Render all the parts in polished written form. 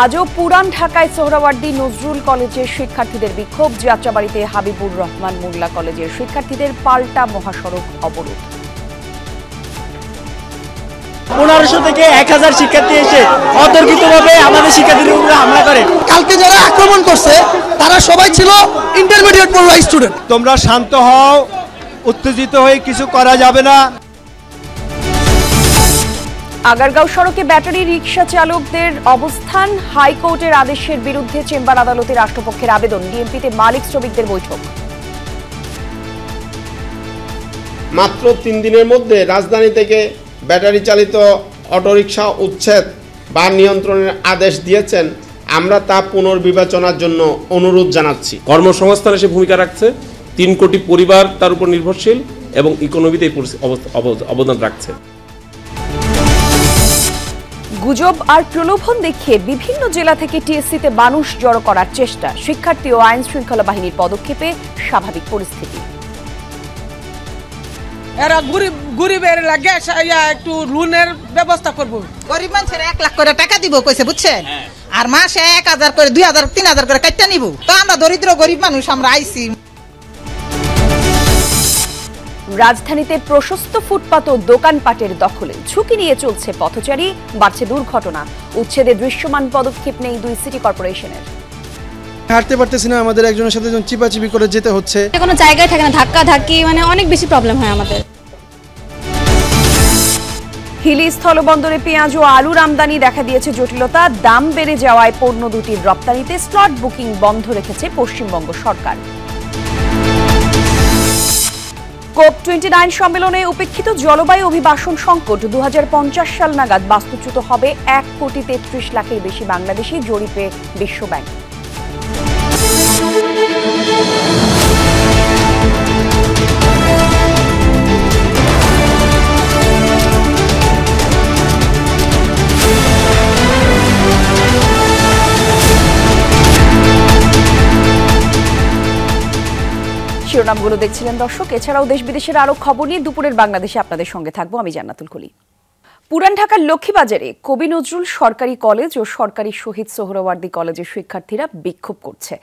আজও পুরান ঢাকায় সোহরাওয়ার্দী নজরুল কলেজের শিক্ষার্থীদের বিক্ষোভ, যাত্রাবাড়িতে হাবিবুর রহমান মোল্লা কলেজের শিক্ষার্থীদের পাল্টা মহাসড়ক অবরোধ। 1500 থেকে 1000 শিক্ষার্থী এসে অতর্কিতভাবে আমাদের শিক্ষার্থীদের উপরে হামলা করে। কালকে যারা আক্রমণ করছে তারা সবাই ছিল ইন্টারমিডিয়েট পড়ুয়া স্টুডেন্ট। তোমরা শান্ত হও, উত্তেজিত হয়ে কিছু করা যাবে না। আগারগাঁও সড়কে ব্যাটারি রিকশা চালকদের অবস্থান, হাইকোর্টের আদেশের বিরুদ্ধে চেম্বার আদালতে রাষ্ট্রপক্ষের আবেদন, ডিএমপিতে মালিক শ্রমিকদের বৈঠক। মাত্র 3 দিনের মধ্যে রাজধানী থেকে ব্যাটারি চালিত অটোরিকশা উচ্ছেদ বা নিয়ন্ত্রণের আদেশ দিয়েছেন। আমরা তা পুনর্বিবেচনার জন্য অনুরোধ জানাচ্ছি। কর্মসংস্থানে সে ভূমিকা রাখছে, 3 কোটি পরিবার তার উপর নির্ভরশীল এবং ইকোনমিতে অবদান রাখছে। গুজব আর প্রলোভন দেখিয়ে বিভিন্ন জেলা থেকে টিএসসিতে মানুষ জড়ো করার চেষ্টা, শিক্ষার্থী ও আইন শৃঙ্খলা বাহিনীর পদক্ষেপে স্বাভাবিক পরিস্থিতি। এরা গরিবের লাগে একটু লোনের ব্যবস্থা করবো। গরিব মানুষের 1 লাখ করে টাকা দিব কইছে, বুঝছেন? আর মাসে 1000 করে 2000 3000 করে কাটতে নিব। তো আমরা দরিদ্র গরিব মানুষ, আমরা আইছি। রাজধানীতে প্রশস্ত ফুটপাত ও দোকানপাটের দখলে ঝুঁকি নিয়ে চলছে পথচারী, বাড়ছে দুর্ঘটনা। উচ্ছেদে দৃশ্যমান পদক্ষেপ নেই 2 সিটি কর্পোরেশনের। হাঁটতে পারতেছি না, আমাদের একজনের সাথে চিপাচিপি করে যেতে হচ্ছে। কোনো জায়গায় থাকে না, ধাক্কা ধাক্কি, মানে অনেক বেশি প্রবলেম হয় আমাদের। হিলি স্থলবন্দরে পেঁয়াজ ও আলুর আমদানি দেখা দিয়েছে জটিলতা, দাম বেড়ে যাওয়ায় পণ্য দুটির রপ্তানিতে স্লট বুকিং বন্ধ রেখেছে পশ্চিমবঙ্গ সরকার। COP29 সম্মেলনে উপেক্ষিত জলবায়ু অভিবাসন সংকট, 2050 সাল নাগাদ বাস্তুচ্যুত হবে 1,33 লাখের বেশি বাংলাদেশি, জরিপে বিশ্বব্যাংক। শিরোনামগুলো দেখছিলেন দর্শক। এছাড়াও দেশ বিদেশের আরো খবর নিয়ে দুপুরের বাংলাদেশে আপনাদের সঙ্গে থাকবো আমি জান্নাতুল কলি। পুরান ঢাকার লক্ষ্মীবাজারে কবি নজরুল সরকারি কলেজ ও সরকারি শহীদ সোহরাওয়ার্দী কলেজের শিক্ষার্থীরা বিক্ষোভ করছে।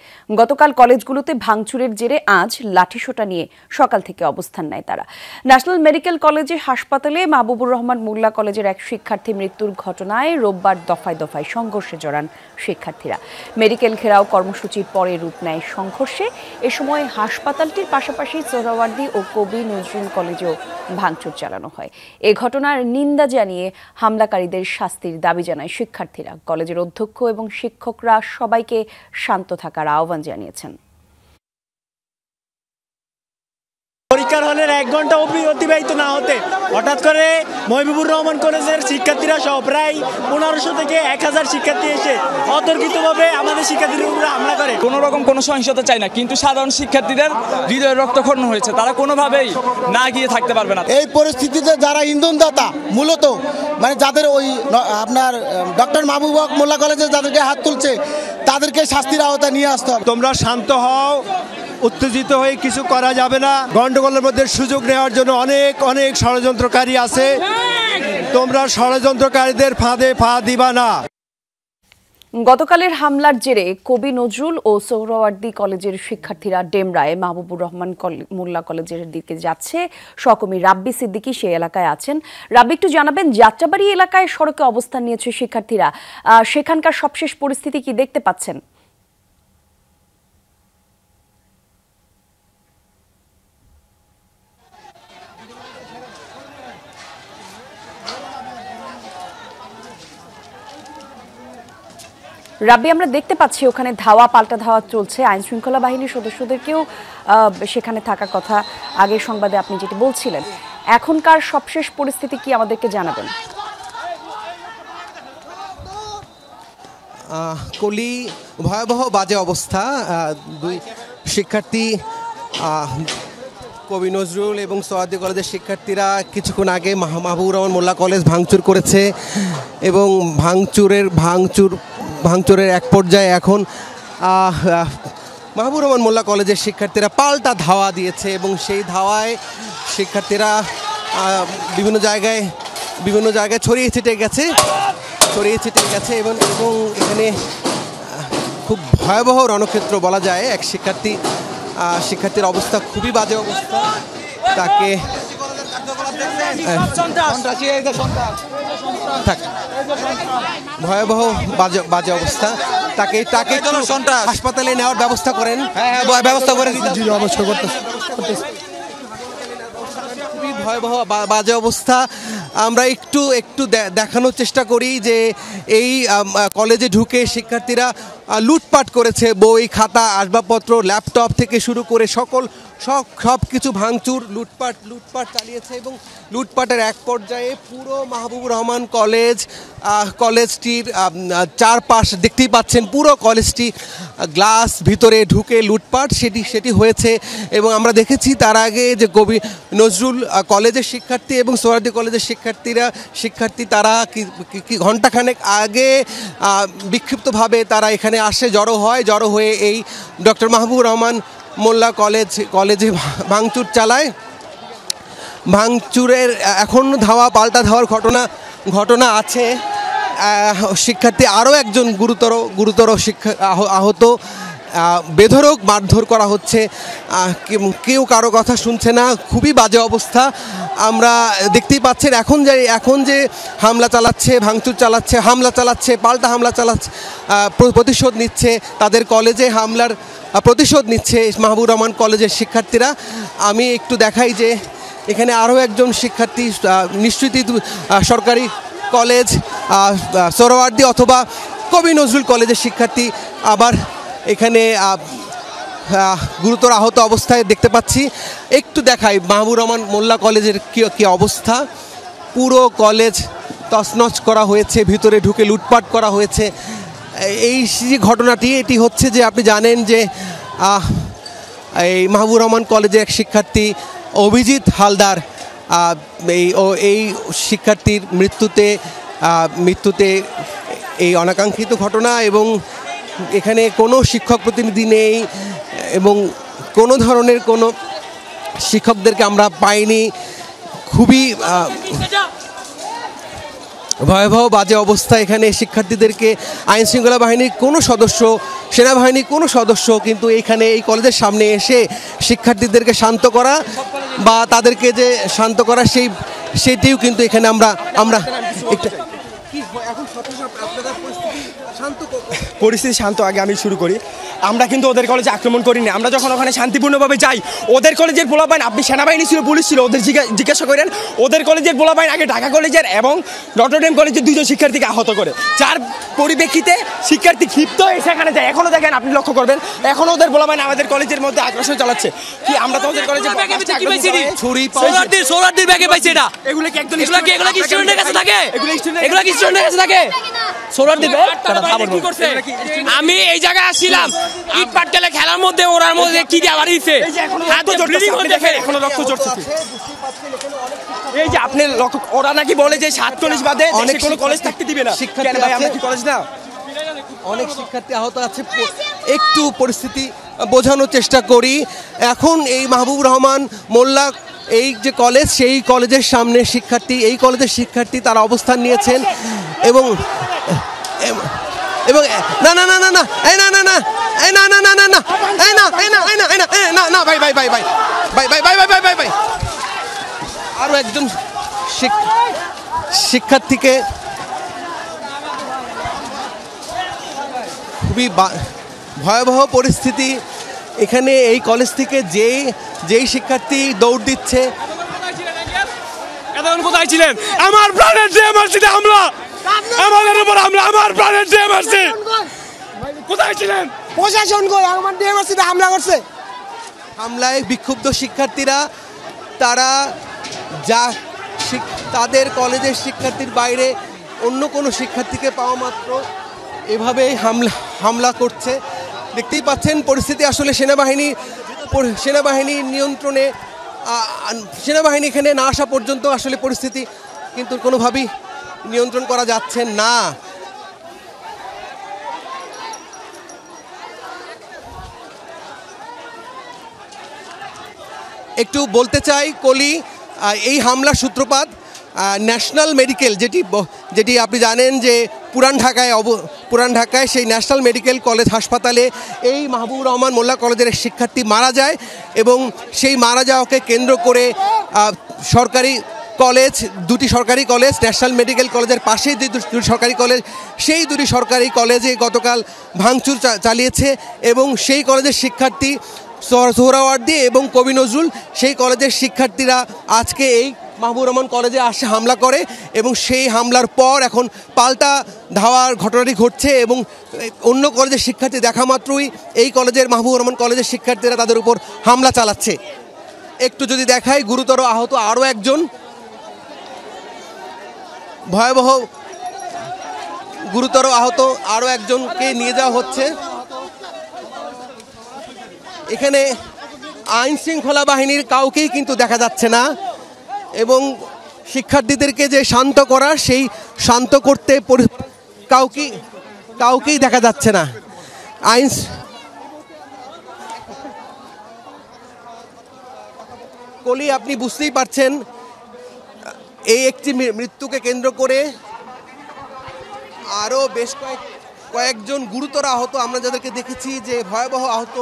গতকাল কলেজগুলোতে ভাঙচুরের জেরে আজ লাঠিসোঁটা নিয়ে সকাল থেকে অবস্থান নেয় তারা। ন্যাশনাল মেডিকেল কলেজে হাসপাতালে মাহবুবুর রহমান মোল্লা কলেজের এক শিক্ষার্থী মৃত্যুর ঘটনায় রোববার দফায় দফায় সংঘর্ষে জড়ান শিক্ষার্থীরা। মেডিকেল ঘেরাও কর্মসূচির পরে রূপ নেয় সংঘর্ষে। এ সময় হাসপাতালটির পাশাপাশি সোহরাওয়ার্দী ও কবি নজরুল কলেজেও ভাঙচুর চালানো হয়। এ ঘটনার নিন্দা জানিয়ে হামলাকারীদের শাস্তির দাবি জানায় শিক্ষার্থীরা। কলেজের অধ্যক্ষ এবং শিক্ষকরা সবাইকে শান্ত থাকার আহ্বান জানিয়েছেন। পরীক্ষার হলের 1 ঘন্টা অতিবাহিত না হতে হঠাৎ করে মাহবুবুর রহমান কলেজের শিক্ষার্থীরা সহ প্রায় 1500 থেকে 1000 শিক্ষার্থী এসে অতর্কিতভাবে আমাদের শিক্ষার্থীদের উপরে হামলা করে। কোনো রকম কোনো সহিংসতা চাই না, কিন্তু সাধারণ শিক্ষার্থীদের হৃদয়ে রক্তক্ষরণ হয়েছে, তারা কোনোভাবেই না গিয়ে থাকতে পারবে না। এই পরিস্থিতিতে যারা ইন্ধনদাতা মূলত মানে যাদের ওই আপনার ডক্টর মাহবুব মোল্লা কলেজে যাদেরকে হাত তুলছে তাদেরকে শাস্তির আওতায় নিয়ে আসতে হবে। তোমরা শান্ত হও, উত্তেজিত হয়ে কিছু করা যাবে না। গন্ডগোলের মধ্যে সুযোগ নেওয়ার জন্য অনেক ষড়যন্ত্রকারী আছে। তোমরা ষড়যন্ত্রকারীদের ফাঁদে পা দিবা না। গতকালের হামলার জেরে কবি নজরুল ও সোহরাওয়ার্দী কলেজের শিক্ষার্থীরা ডেমরায় মাহবুবুর রহমান মোল্লা কলেজের দিকে যাচ্ছে। সহকর্মী রাব্বি সিদ্দিকী সেই এলাকায় আছেন। রাব্বি, একটু জানাবেন, যাত্রাবাড়ি এলাকায় সড়কে অবস্থান নিয়েছে শিক্ষার্থীরা, সেখানকার সবশেষ পরিস্থিতি কি দেখতে পাচ্ছেন? রাব্বি, আমরা দেখতে পাচ্ছি ওখানে ধাওয়া পাল্টা ধাওয়া চলছে, আইন শৃঙ্খলা বাহিনীর সদস্যদেরকেও সেখানে থাকার কথা আগের সংবাদে আপনি যেটি বলছিলেন। এখনকার সবশেষ পরিস্থিতি কি আমাদেরকে জানাবেন? কলি ভয়াবহ বাজে অবস্থা। 2 শিক্ষার্থী কবি নজরুল এবং সোহরাওয়ার্দী কলেজের শিক্ষার্থীরা কিছুক্ষণ আগে মাহবুবুর রহমান মোল্লা কলেজ ভাঙচুর করেছে এবং ভাঙচুরের এক পর্যায়ে এখন মাহবুবুর রহমান মোল্লা কলেজের শিক্ষার্থীরা পাল্টা ধাওয়া দিয়েছে এবং সেই ধাওয়ায় শিক্ষার্থীরা বিভিন্ন জায়গায় ছড়িয়ে ছিটে গেছে ছড়িয়ে ছিটিয়ে গেছে এবং এখানে খুব ভয়াবহ রণক্ষেত্র বলা যায়। এক শিক্ষার্থীর অবস্থা খুবই বাজে অবস্থা, তাকে ভয়াবহ বাজে অবস্থা, তাকে হাসপাতালে নেওয়ার ব্যবস্থা করেন। ব্যবস্থা করে খুবই ভয়াবহ বাজে অবস্থা। আমরা একটু দেখানোর চেষ্টা করি যে এই কলেজে ঢুকে শিক্ষার্থীরা লুটপাট করেছে। বই, খাতা, আসবাবপত্র, ল্যাপটপ থেকে শুরু করে সব কিছু ভাঙচুর, লুটপাট চালিয়েছে এবং লুটপাটের এক পর্যায়ে পুরো মাহবুবুর রহমান কলেজটির চারপাশ দেখতেই পাচ্ছেন, পুরো কলেজটি গ্লাস ভিতরে ঢুকে লুটপাট সেটি হয়েছে। এবং আমরা দেখেছি তার আগে যে কবি নজরুল কলেজের শিক্ষার্থী এবং সোহরাওয়ার্দী কলেজের শিক্ষার্থী তারা কি ঘণ্টাখানেক আগে বিক্ষিপ্তভাবে তারা এখানে আসে, জড়ো হয়ে এই ডক্টর মাহবুবুর রহমান মোল্লা কলেজে ভাঙচুর চালায়। ভাঙচুরের এখন পাল্টা ধাওয়ার ঘটনা আছে। শিক্ষার্থী আরও একজন গুরুতর আহত, বেধড়ক মারধর করা হচ্ছে, কেউ কারো কথা শুনছে না, খুবই বাজে অবস্থা। আমরা দেখতেই পাচ্ছেন এখন যে হামলা চালাচ্ছে, ভাঙচুর চালাচ্ছে, পাল্টা হামলা চালাচ্ছে, প্রতিশোধ নিচ্ছে, তাদের কলেজে হামলার প্রতিশোধ নিচ্ছে মাহবুবুর রহমান কলেজের শিক্ষার্থীরা। আমি একটু দেখাই যে এখানে আরও একজন শিক্ষার্থী, নিশ্চিত সরকারি কলেজ সোহরাওয়ার্দী অথবা কবি নজরুল কলেজের শিক্ষার্থী আবার এখানে গুরুতর আহত অবস্থায় দেখতে পাচ্ছি। একটু দেখাই মাহবুবুর রহমান মোল্লা কলেজের কি অবস্থা। পুরো কলেজ তছনছ করা হয়েছে, ভিতরে ঢুকে লুটপাট করা হয়েছে। এই যে ঘটনাটি এটি হচ্ছে যে আপনি জানেন যে এই মাহবুবুর রহমান কলেজের এক শিক্ষার্থী অভিজিৎ হালদার এই শিক্ষার্থীর মৃত্যুতে এই অনাকাঙ্ক্ষিত ঘটনা, এবং এখানে কোনো শিক্ষক প্রতিনিধি নেই এবং কোনো ধরনের কোনো শিক্ষকদেরকে আমরা পাইনি। খুবই ভয়াবহ বাজে অবস্থা। এখানে শিক্ষার্থীদেরকে আইনশৃঙ্খলা বাহিনীর কোনো সদস্য, সেনাবাহিনীর কোনো সদস্য কিন্তু এখানে এই কলেজের সামনে এসে শিক্ষার্থীদেরকে শান্ত করা বা তাদেরকে যে শান্ত করা সেটিও কিন্তু এখানে আমরা পরিস্থিতি শান্ত। আগে আমি শুরু করি। আমরা কিন্তু ওদের কলেজে আক্রমণ করিনি। আমরা যখন ওখানে শান্তিপূর্ণভাবে যাই, ওদের কলেজের পোলাপাইন, আপনি সেনাবাহিনী ছিল, পুলিশ ছিল, ওদের জিজ্ঞাসা করেন, ওদের কলেজের পোলাপাইন আগে ঢাকা কলেজের এবং নটরডেম কলেজের 2জন শিক্ষার্থীকে আহত করে, যার পরিপ্রেক্ষিতে শিক্ষার্থী ক্ষিপ্ত হয়ে সেখানে যায়। এখনও দেখেন, আপনি লক্ষ্য করবেন, এখনও ওদের পোলাপাইন আমাদের কলেজের মধ্যে আগ্রাসন চালাচ্ছে। কি আমরা তো ওদের কলেজে সোহরাওয়ার্দীর ব্যাগে পাইছি এটা। এগুলো কি একদম স্টুডেন্টের কাছে থাকে? এগুলো কি স্টুডেন্টের কাছে থাকে? সোহরাওয়ার্দীর ব্যাগ কি করছে? আমি এই জায়গায় আসছিলাম, ইট পাটকেলে খেলার মধ্যে ওরার মধ্যে কি দিয়ে বাড়িছে, এখনো রক্ত ঝরছে। এই যে আপনি ওরা নাকি বলে যে 7 কলেজ বাদে কোনো কলেজ থাকতে দিবে না। কলেজ না, অনেক শিক্ষার্থী আহত আছে। একটু পরিস্থিতি বোঝানোর চেষ্টা করি। এখন এই মাহবুবুর রহমান মোল্লা এই যে কলেজ, সেই কলেজের সামনে এই কলেজের শিক্ষার্থী তারা অবস্থান নিয়েছেন এবং না না না না না এই না না না এই না না না না না এই না এই না এই না এই না না না ভাই ভাই ভাই ভাই ভাই ভাই ভাই ভাই ভাই ভাই আরো একজন শিক্ষার্থীকে খুবই ভয়াবহ পরিস্থিতি। এখানে এই কলেজ থেকে যেই শিক্ষার্থী দৌড় দিচ্ছে। এতক্ষণ কোথায় ছিলেন? আমার প্রাণের ডিএমআরসিতে হামলা, আমাদের উপর হামলা, আমার প্রাণের ডিএমআরসি কোথায় ছিলেন? প্রশাসন কই আমার ডিএমআরসিতে হামলা করছে। হামলায় বিক্ষুব্ধ শিক্ষার্থীরা তারা তাদের কলেজের শিক্ষার্থীর বাইরে অন্য কোনো শিক্ষার্থীকে পাওয়া মাত্র এভাবেই হামলা করছে। দেখতেই পাচ্ছেন পরিস্থিতি আসলে সেনাবাহিনীর নিয়ন্ত্রণে, সেনাবাহিনী এখানে না আসা পর্যন্ত আসলে পরিস্থিতি কিন্তু কোনোভাবেই নিয়ন্ত্রণ করা যাচ্ছে না। একটু বলতে চাই কলি, এই হামলার সূত্রপাত ন্যাশনাল মেডিকেল, যেটি আপনি জানেন যে পুরান ঢাকায় সেই ন্যাশনাল মেডিকেল কলেজ হাসপাতালে এই মাহবুবুর রহমান মোল্লা কলেজের শিক্ষার্থী মারা যায় এবং সেই মারা যাওয়াকে কেন্দ্র করে সরকারি কলেজ, দুটি সরকারি কলেজ, ন্যাশনাল মেডিকেল কলেজের পাশেই দুটি সরকারি কলেজ, সেই দুটি সরকারি কলেজে গতকাল ভাঙচুর চালিয়েছে এবং সেই কলেজের শিক্ষার্থী সোহরাওয়ার্দী এবং কবি নজরুল, সেই কলেজের শিক্ষার্থীরা আজকে এই মাহবুবুর রহমান কলেজে আসে হামলা করে এবং সেই হামলার পর এখন পাল্টা ধাওয়ার ঘটনাটি ঘটছে এবং অন্য কলেজের শিক্ষার্থী দেখা মাত্রই এই কলেজের মাহবুবুর রহমান কলেজের শিক্ষার্থীরা তাদের উপর হামলা চালাচ্ছে। একটু যদি দেখাই, গুরুতর আহত আরও একজন, ভয়াবহ গুরুতর আহত আরও একজনকে নিয়ে যাওয়া হচ্ছে। এখানে আইন শৃঙ্খলা বাহিনীর কাউকেই কিন্তু দেখা যাচ্ছে না এবং শিক্ষার্থীদেরকে যে শান্ত করার, সেই শান্ত করতে কাউকেই দেখা যাচ্ছে না। কলি, আপনি বুঝতেই পারছেন এই একটি মৃত্যুকে কেন্দ্র করে আরও বেশ কয়েকজন গুরুতর আহত আমরা যাদেরকে দেখেছি যে ভয়াবহ আহত,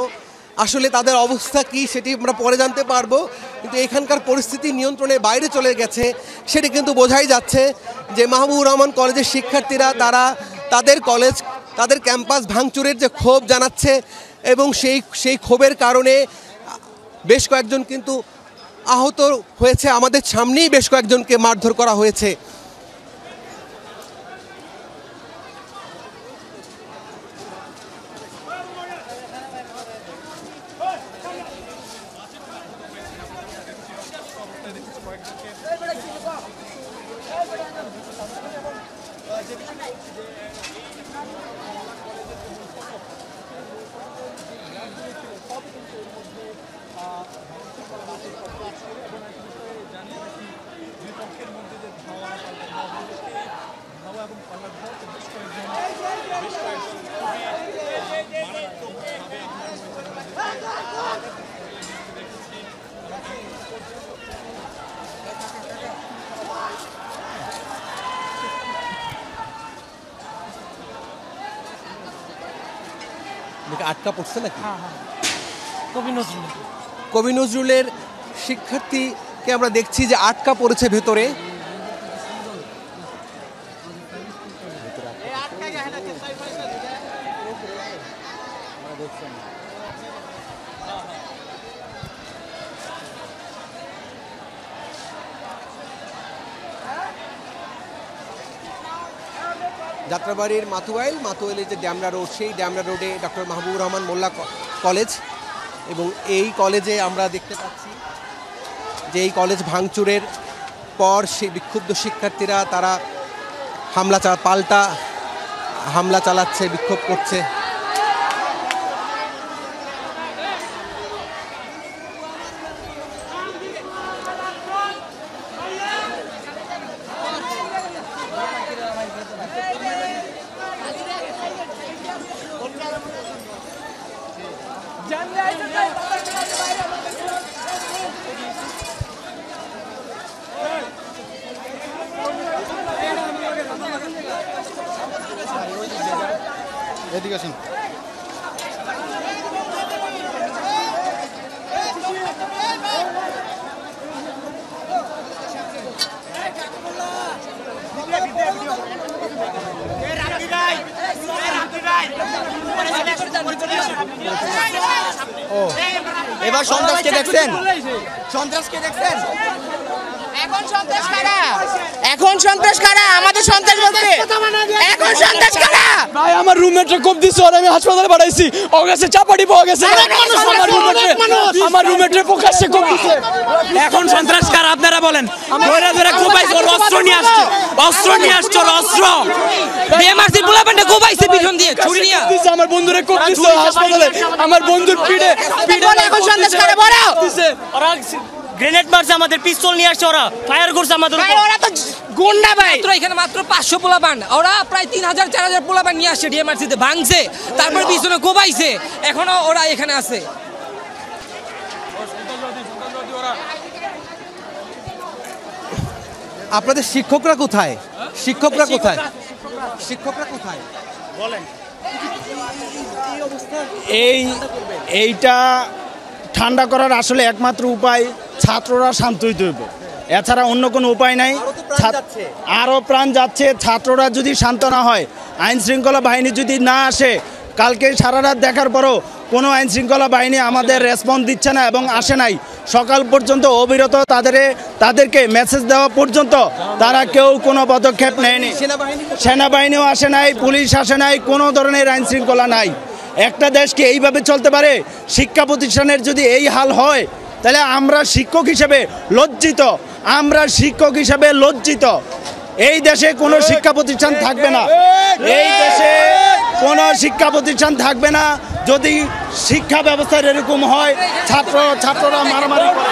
আসলে তাদের অবস্থা কি সেটি আমরা পরে জানতে পারবো, কিন্তু এখানকার পরিস্থিতি নিয়ন্ত্রণের বাইরে চলে গেছে সেটি কিন্তু বোঝাই যাচ্ছে যে মাহবুবুর রহমান কলেজের শিক্ষার্থীরা তারা তাদের ক্যাম্পাস ভাঙচুরের যে ক্ষোভ জানাচ্ছে এবং সেই ক্ষোভের কারণে বেশ কয়েকজন কিন্তু আহত হয়েছে। আমাদের সামনেই বেশ কয়েকজনকে মারধর করা হয়েছে। আটকা পড়ছে নাকি? কবি নজরুলের শিক্ষার্থীকে আমরা দেখছি যে আটকা পড়েছে ভেতরে। যাত্রাবাড়ির মাতুয়াইলের যে ড্যামরা রোড, সেই ড্যামরা রোডে ডক্টর মাহবুবুর রহমান মোল্লা কলেজ এবং এই কলেজে আমরা দেখতে পাচ্ছি যে এই কলেজ ভাঙচুরের পর সেই বিক্ষুব্ধ শিক্ষার্থীরা তারা পাল্টা হামলা চালাচ্ছে, বিক্ষোভ করছে। এদিকে আসুন। এবার সন্ত্রাসকে দেখছেন? এখন সন্ত্রাস কারা? আমাদের সন্ত্রাস বলতে এখন সন্ত্রাস কারা? ভাই আমার রুমমেটে কোপ দিছে, আর আমি হাসপাতালে পাঠাইছি, ও গেছে চাপাটি পাওয়া গেছে। আমার রুমমেটে প্রকাশ্যে কোপ দিছে। এখন সন্ত্রাস কারা আপনারা বলেন? ধরে ধরে কোপাইছে, অস্ত্র নিয়ে আসছে, অস্ত্র বিএমআরসি পোলাপান্ডে কোপাইছে পিছন দিয়ে ছুরি নিয়ে। আমার বন্ধুরে কোপ দিছে হাসপাতালে, আমার বন্ধুর পিঠে এখন সন্ত্রাস কারা বড় ওরা গ্রেনেড মারছে, আমাদের পিস্তল নিয়ে আসছে, ওরা ফায়ার করছে আমাদের উপর। ওরা তো গুন্ডা ভাই। এখানে মাত্র 500 পোলাপান, ওরা প্রায় 3000-4000 পোলাপান নিয়ে আসছে, ডিএমআরসিতে ভাঙছে, তারপর পিছনে কোপাইছে, এখনো ওরা এখানে আছে। আপনাদের শিক্ষকরা কোথায়? শিক্ষকরা কোথায়? শিক্ষকরা কোথায় বলেন এইটা ঠান্ডা করার আসলে একমাত্র উপায় ছাত্ররা শান্ত হইতে হইব, এছাড়া অন্য কোনো উপায় নাই। আরও প্রাণ যাচ্ছে, ছাত্ররা যদি শান্ত না হয়, আইন শৃঙ্খলা বাহিনী যদি না আসে, কালকে সারা রাত দেখার পরও কোনো আইন শৃঙ্খলা বাহিনী আমাদের রেসপন্স দিচ্ছে না এবং আসে নাই। সকাল পর্যন্ত অবিরত তাদেরকে মেসেজ দেওয়া পর্যন্ত তারা কেউ কোনো পদক্ষেপ নেয়নি। সেনাবাহিনীও আসে নাই, পুলিশ আসে নাই, কোনো ধরনের আইন শৃঙ্খলা নাই। একটা দেশকে এইভাবে চলতে পারে? শিক্ষা প্রতিষ্ঠানের যদি এই হাল হয় তাহলে আমরা শিক্ষক হিসেবে লজ্জিত, আমরা শিক্ষক হিসেবে লজ্জিত। এই দেশে কোনো শিক্ষা প্রতিষ্ঠান থাকবে না, এই দেশে কোনো শিক্ষা প্রতিষ্ঠান থাকবে না যদি শিক্ষা ব্যবস্থার এরকম হয়। ছাত্ররা মারামারি করে।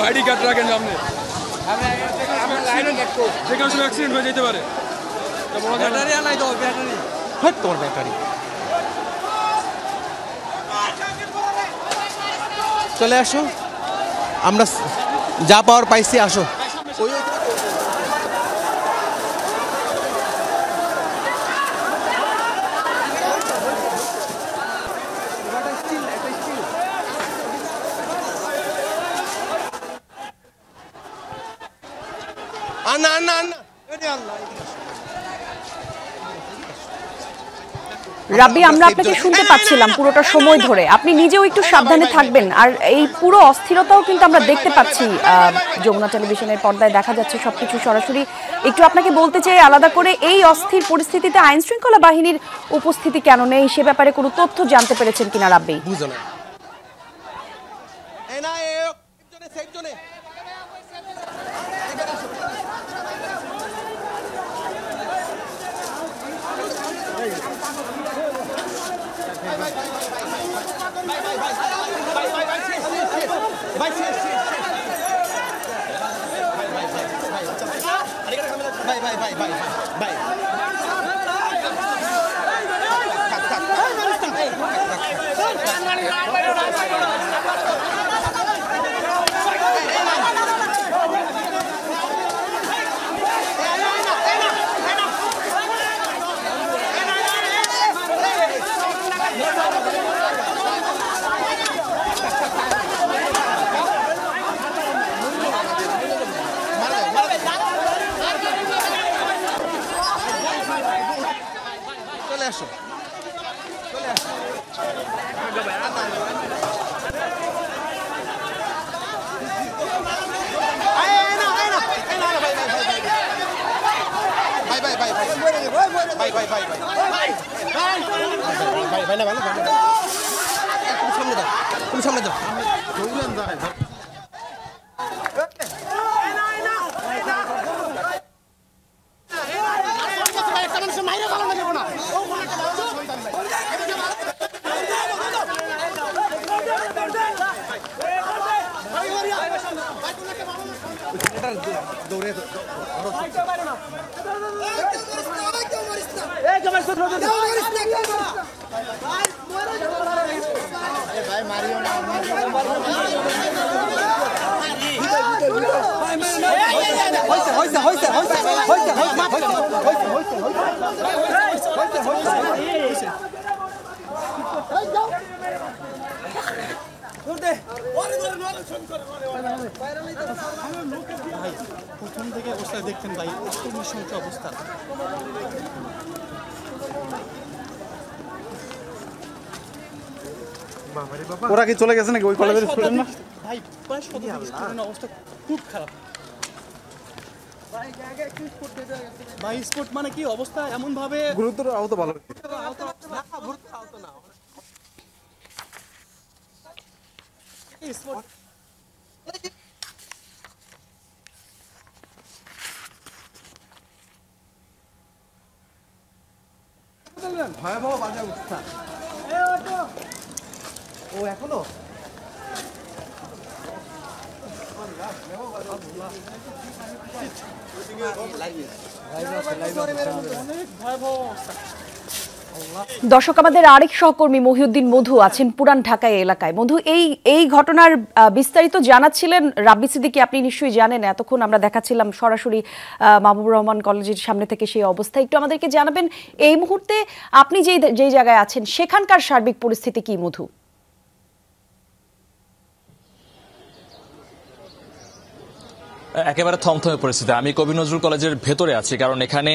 আইডি কার্ড রাখেন সামনে, যেখানে সব অ্যাক্সিডেন্ট হয়ে যেতে পারে। ব্যাটারি আনাই দাও, ব্যাটারি তোর ব্যাটারি। চলে আসো, আমরা যা পাওয়ার পাইছি, আসো। রাব্বি, আমরা আপনাকে শুনতে পাচ্ছিলাম পুরোটা সময় ধরে। আপনি নিজেও একটু সাবধানে থাকবেন। আর এই পুরো অস্থিরতাও কিন্তু আমরা দেখতে পাচ্ছি, যমুনা টেলিভিশনের পর্দায় দেখা যাচ্ছে সবকিছু সরাসরি। একটু আপনাকে বলতে চাই আলাদা করে, এই অস্থির পরিস্থিতিতে আইন শৃঙ্খলা বাহিনীর উপস্থিতি কেন নেই, সে ব্যাপারে কোনো তথ্য জানতে পেরেছেন কিনা রাব্বি? অবস্থা। ওরা কি চলে গেছে নাকি ওই কলেজের স্টুডেন্ট না? ভাই প্রায় স্টুডেন্টের অবস্থা খুব খারাপ। ভাই স্পোর্ট মানে কি অবস্থা এমন ভাবে গুরুতর আহত ভালো ভয়াবহ বাজে অবস্থা। ও এখনো দর্শক, আমাদের আরেক সহকর্মী মহিউদ্দিন মধু আছেন পুরান ঢাকা এলাকায়। মধু, এই ঘটনার বিস্তারিত জানাচ্ছিলেন রাব্বি সিদ্দিকী, আপনি নিশ্চয়ই জানেন। এতক্ষণ আমরা দেখাচ্ছিলাম সরাসরি মাহবুবুর রহমান কলেজের সামনে থেকে সেই অবস্থা। একটু আমাদেরকে জানাবেন এই মুহূর্তে আপনি যেই জায়গায় আছেন সেখানকার সার্বিক পরিস্থিতি কি মধু? একেবারে থমথমে পরিস্থিতি। আমি কবি নজরুল কলেজের ভেতরে আছি, কারণ এখানে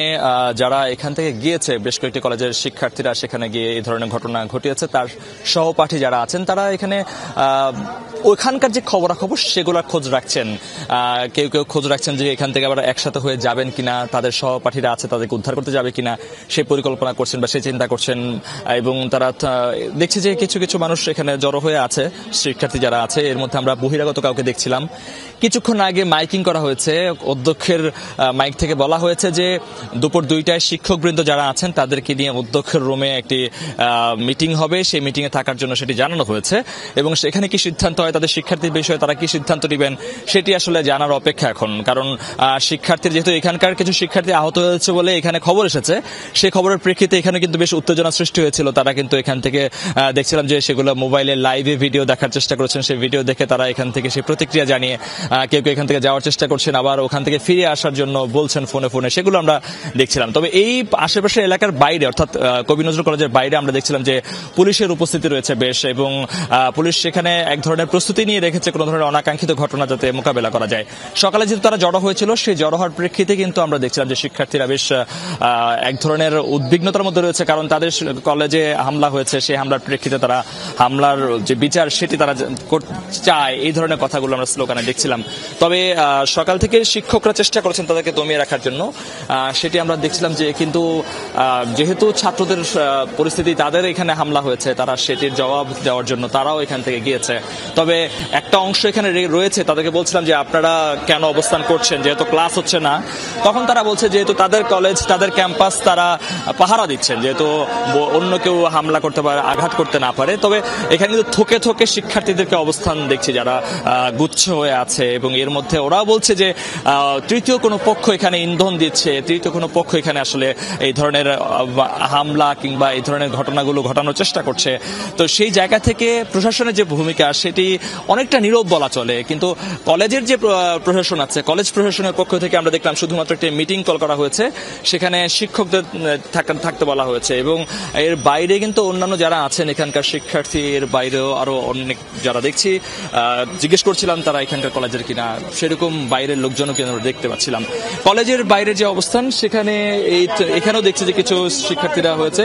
যারা এখান থেকে গিয়েছে, বেশ কয়েকটি কলেজের শিক্ষার্থীরা সেখানে গিয়ে এই ধরনের ঘটনা ঘটিয়েছে, তার সহপাঠী যারা আছেন তারা এখানে ওইখানকার যে খবরাখবর সেগুলোর খোঁজ রাখছেন। কেউ কেউ খোঁজ রাখছেন যে এখান থেকে আবার একসাথে হয়ে যাবেন কিনা, তাদের সহপাঠীরা আছে তাদেরকে উদ্ধার করতে যাবে কিনা সেই পরিকল্পনা করছেন বা সেই চিন্তা করছেন। এবং তারা দেখছে যে কিছু কিছু মানুষ এখানে জড়ো হয়ে আছে, শিক্ষার্থী যারা আছে। এর মধ্যে আমরা বহিরাগত কাউকে দেখছিলাম। কিছুক্ষণ আগে মাইকিং করা হয়েছে, অধ্যক্ষের মাইক থেকে বলা হয়েছে যে দুপুর 2টায় শিক্ষকবৃন্দ যারা আছেন তাদেরকে নিয়ে অধ্যক্ষের রুমে একটি মিটিং হবে, সেই মিটিংয়ে থাকার জন্য সেটি জানানো হয়েছে। এবং সেখানে কি সিদ্ধান্ত হয়, তাদের শিক্ষার্থীর বিষয়ে তারা কি সিদ্ধান্ত নেবেন সেটি আসলে জানার অপেক্ষা এখন। কারণ শিক্ষার্থীর যেহেতু এখানকার কিছু শিক্ষার্থী আহত হয়েছে বলে এখানে খবর এসেছে, সেই খবরের প্রেক্ষিতে এখানে কিন্তু বেশ উত্তেজনা সৃষ্টি হয়েছিল। তারা কিন্তু এখান থেকে দেখছিলাম যে সেগুলো মোবাইলে লাইভে ভিডিও দেখার চেষ্টা করেছেন, সেই ভিডিও দেখে তারা এখান থেকে সেই প্রতিক্রিয়া জানিয়ে কেউ কেউ এখান থেকে যাওয়ার চেষ্টা করছেন, আবার ওখান থেকে ফিরে আসার জন্য বলছেন ফোনে ফোনে, সেগুলো আমরা দেখছিলাম। তবে এই আশেপাশের এলাকার বাইরে, অর্থাৎ কবি নজরুল কলেজের বাইরে আমরা দেখছিলাম যে পুলিশের উপস্থিতি রয়েছে বেশ, এবং পুলিশ সেখানে এক ধরনের প্রস্তুতি নিয়ে রেখেছে কোনো ধরনের অনাকাঙ্ক্ষিত ঘটনা যাতে মোকাবেলা করা যায়। সকালে যেহেতু তারা জড়ো হয়েছিল, সেই জড়ো হওয়ার প্রেক্ষিতে কিন্তু আমরা দেখছিলাম যে শিক্ষার্থীরা বেশ এক ধরনের উদ্বিগ্নতার মধ্যে রয়েছে, কারণ তাদের কলেজে হামলা হয়েছে, সেই হামলার প্রেক্ষিতে তারা হামলার যে বিচার সেটি তারা চায়, এই ধরনের কথাগুলো আমরা স্লোগানে দেখছিলাম। তবে সকাল থেকে শিক্ষকরা চেষ্টা করেছেন তাদেরকে দমিয়ে রাখার জন্য, সেটি আমরা দেখছিলাম যে কিন্তু যেহেতু ছাত্রদের পরিস্থিতি, তাদের এখানে হামলা হয়েছে, তারা সেটির জবাব দেওয়ার জন্য তারাও এখান থেকে গিয়েছে। তবে একটা অংশ এখানে রয়েছে, তাদেরকে বলছিলাম যে আপনারা কেন অবস্থান করছেন, যেহেতু ক্লাস হচ্ছে না। তখন তারা বলছে যেহেতু তাদের কলেজ, তাদের ক্যাম্পাস তারা পাহারা দিচ্ছেন, যেহেতু অন্য কেউ হামলা করতে পারে, আঘাত করতে না পারে। তবে এখানে কিন্তু থোকে থোকে শিক্ষার্থীদেরকে অবস্থান দেখছি যারা গুচ্ছ হয়ে আছে, এবং এর মধ্যে ওরাও বলছে যে তৃতীয় কোনো পক্ষ এখানে ইন্ধন দিচ্ছে, তৃতীয় কোনো পক্ষ এখানে আসলে এই ধরনের হামলা কিংবা এই ধরনের ঘটনাগুলো ঘটানোর চেষ্টা করছে। তো সেই জায়গা থেকে প্রশাসনের যে ভূমিকা সেটি অনেকটা নীরব বলা চলে। কিন্তু কলেজের যে প্রশাসন আছে, কলেজ প্রশাসনের পক্ষ থেকে আমরা দেখলাম শুধুমাত্র একটি মিটিং কল করা হয়েছে, সেখানে শিক্ষকদের থাকতে বলা হয়েছে। এবং এর বাইরে কিন্তু অন্যান্য যারা আছেন এখানকার শিক্ষার্থী, এর বাইরেও আরো অনেক যারা দেখছি, জিজ্ঞেস করছিলাম তারা এখানকার কলেজের কিনা, সেরকম বাইরের লোকজনও কিন্তু আমরা দেখতে পাচ্ছিলাম। কলেজের বাইরে যে অবস্থান সেখানে এখানেও দেখছি যে কিছু শিক্ষার্থীরা হয়েছে,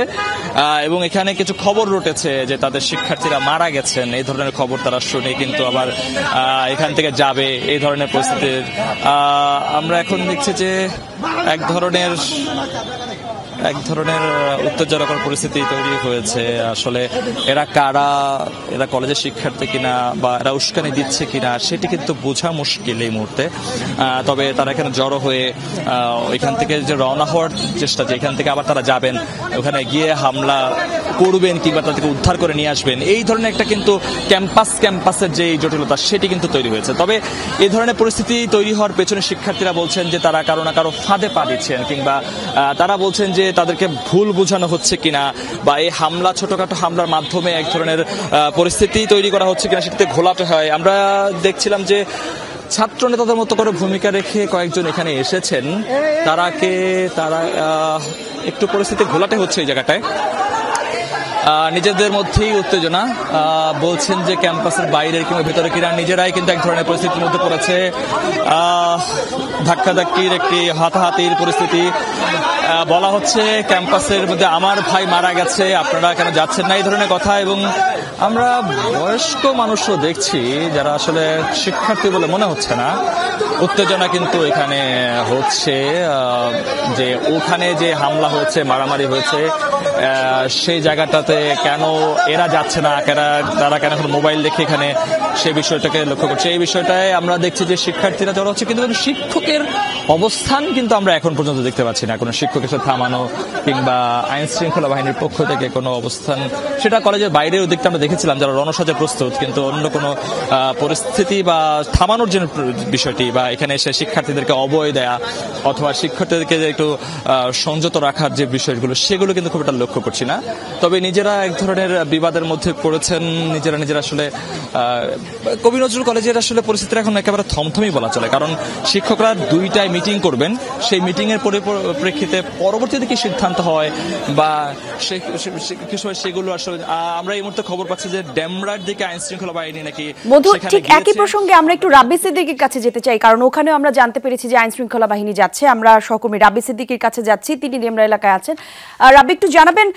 এবং এখানে কিছু খবর রটেছে যে তাদের শিক্ষার্থীরা মারা গেছেন, এই ধরনের খবর তারা শুনে কিন্তু আবার এখান থেকে যাবে, এই ধরনের পরিস্থিতি আমরা এখন দেখছি যে এক ধরনের উত্তেজনাকর পরিস্থিতি তৈরি হয়েছে। আসলে এরা কারা, এরা কলেজের শিক্ষার্থী কিনা বা এরা উস্কানি দিচ্ছে কিনা সেটি কিন্তু বোঝা মুশকিল এই মুহূর্তে। তবে তারা এখানে জড়ো হয়ে এখান থেকে যে রওনা হওয়ার চেষ্টা, যে এখান থেকে আবার তারা যাবেন, ওখানে গিয়ে হামলা করবেন কিংবা তাদেরকে উদ্ধার করে নিয়ে আসবেন, এই ধরনের একটা কিন্তু ক্যাম্পাসের যে জটিলতা সেটি কিন্তু তৈরি হয়েছে। তবে এই ধরনের পরিস্থিতি তৈরি হওয়ার পেছনে শিক্ষার্থীরা বলছেন যে তারা কারো না কারো ফাঁদে পা দিচ্ছেন, কিংবা তারা বলছেন যে তাদেরকে ভুল বোঝানো হচ্ছে কিনা, বা এই হামলা, ছোটখাটো হামলার মাধ্যমে এক ধরনের পরিস্থিতি তৈরি করা হচ্ছে কিনা সেটিতে ঘোলাটে হয়। আমরা দেখছিলাম যে ছাত্র নেতাদের মতো করে ভূমিকা রেখে কয়েকজন এখানে এসেছেন, তারা একটু পরিস্থিতি ঘোলাটে হচ্ছে এই জায়গাটায়। নিজেদের মধ্যেই উত্তেজনা, বলছেন যে ক্যাম্পাসের বাইরের কিংবা ভেতরে কিনা নিজেরাই কিন্তু এক ধরনের পরিস্থিতির মধ্যে পড়েছে। ধাক্কাধাক্কির একটি হাতাহাতির পরিস্থিতি, বলা হচ্ছে ক্যাম্পাসের মধ্যে আমার ভাই মারা গেছে, আপনারা কেন যাচ্ছেন না, এই ধরনের কথা। এবং আমরা বয়স্ক মানুষও দেখছি যারা আসলে শিক্ষার্থী বলে মনে হচ্ছে না। উত্তেজনা কিন্তু এখানে হচ্ছে, যে ওখানে যে হামলা হয়েছে, মারামারি হয়েছে, সেই জায়গাটাতে কেন এরা যাচ্ছে না, তারা কেন এখন মোবাইল দেখে এখানে সেই বিষয়টাকে লক্ষ্য করছে। এই বিষয়টায় আমরা দেখছি যে শিক্ষার্থীরা জড়ো হচ্ছে, কিন্তু শিক্ষকের অবস্থান কিন্তু আমরা এখন পর্যন্ত দেখতে পাচ্ছি না। কোনো শিক্ষকের সাথে থামানো কিংবা আইন শৃঙ্খলা বাহিনীর পক্ষ থেকে কোনো অবস্থান, সেটা কলেজের বাইরেও দেখতে আমরা দেখেছিলাম যারা রণসাজে প্রস্তুত, কিন্তু অন্য কোনো পরিস্থিতি বা থামানোর জন্য বিষয়টি বা এখানে এসে শিক্ষার্থীদেরকে অভয় দেয়া অথবা শিক্ষার্থীদেরকে একটু সংযত রাখার যে বিষয়গুলো, সেগুলো কিন্তু খুব একটা লক্ষ্য করছি না। তবে নিজেরা এক ধরনের বিবাদের মধ্যে পড়েছেন, নিজেরা আসলে কবি নজরুল কলেজের আসলে পরিস্থিতিটা এখন একেবারে থমথমেই বলা চলে। কারণ শিক্ষকরা 2টায় মিটিং করবেন, সেই মিটিং এর পরিপ্রেক্ষিতে পরবর্তীতে কি সিদ্ধান্ত হয় বা সেগুলো আসলে আমরা এই মুহূর্তে খবর পাচ্ছি যে ডেমরার দিকে আইন শৃঙ্খলা বাহিনী নাকি মধু। ঠিক একই প্রসঙ্গে আমরা একটু রাব্বি সিদ্দিকীর কাছে যেতে চাই, কারণ ওখানেও আমরা জানতে পেরেছি যে আইন শৃঙ্খলা বাহিনী যাচ্ছে। আমরা সহকর্মী রাব্বি সিদ্দিকীর কাছে যাচ্ছি, তিনি ডেমরা এলাকায় আছেন। রাব্বি, একটু জানাবেন,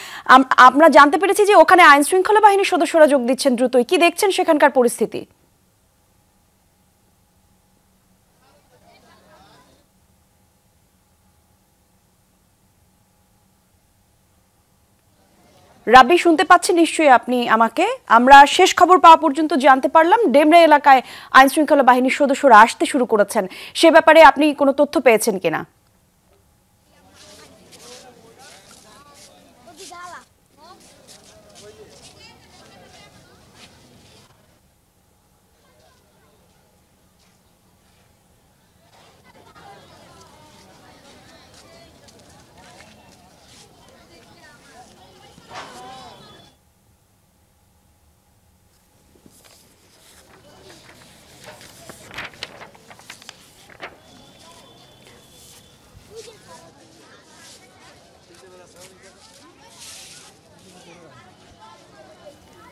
আমরা জানতে পেরেছি যে ওখানে আইন শৃঙ্খলা বাহিনীর সদস্যরা যোগ দিচ্ছেন দ্রুতই, কি দেখছেন সেখানকার পরিস্থিতি? রাব্বি, শুনতে পাচ্ছেন নিশ্চয়ই আপনি আমাকে? আমরা শেষ খবর পাওয়া পর্যন্ত জানতে পারলাম ডেমরা এলাকায় আইন শৃঙ্খলা বাহিনীর সদস্যরা আসতে শুরু করেছেন, সে ব্যাপারে আপনি কোনো তথ্য পেয়েছেন কিনা?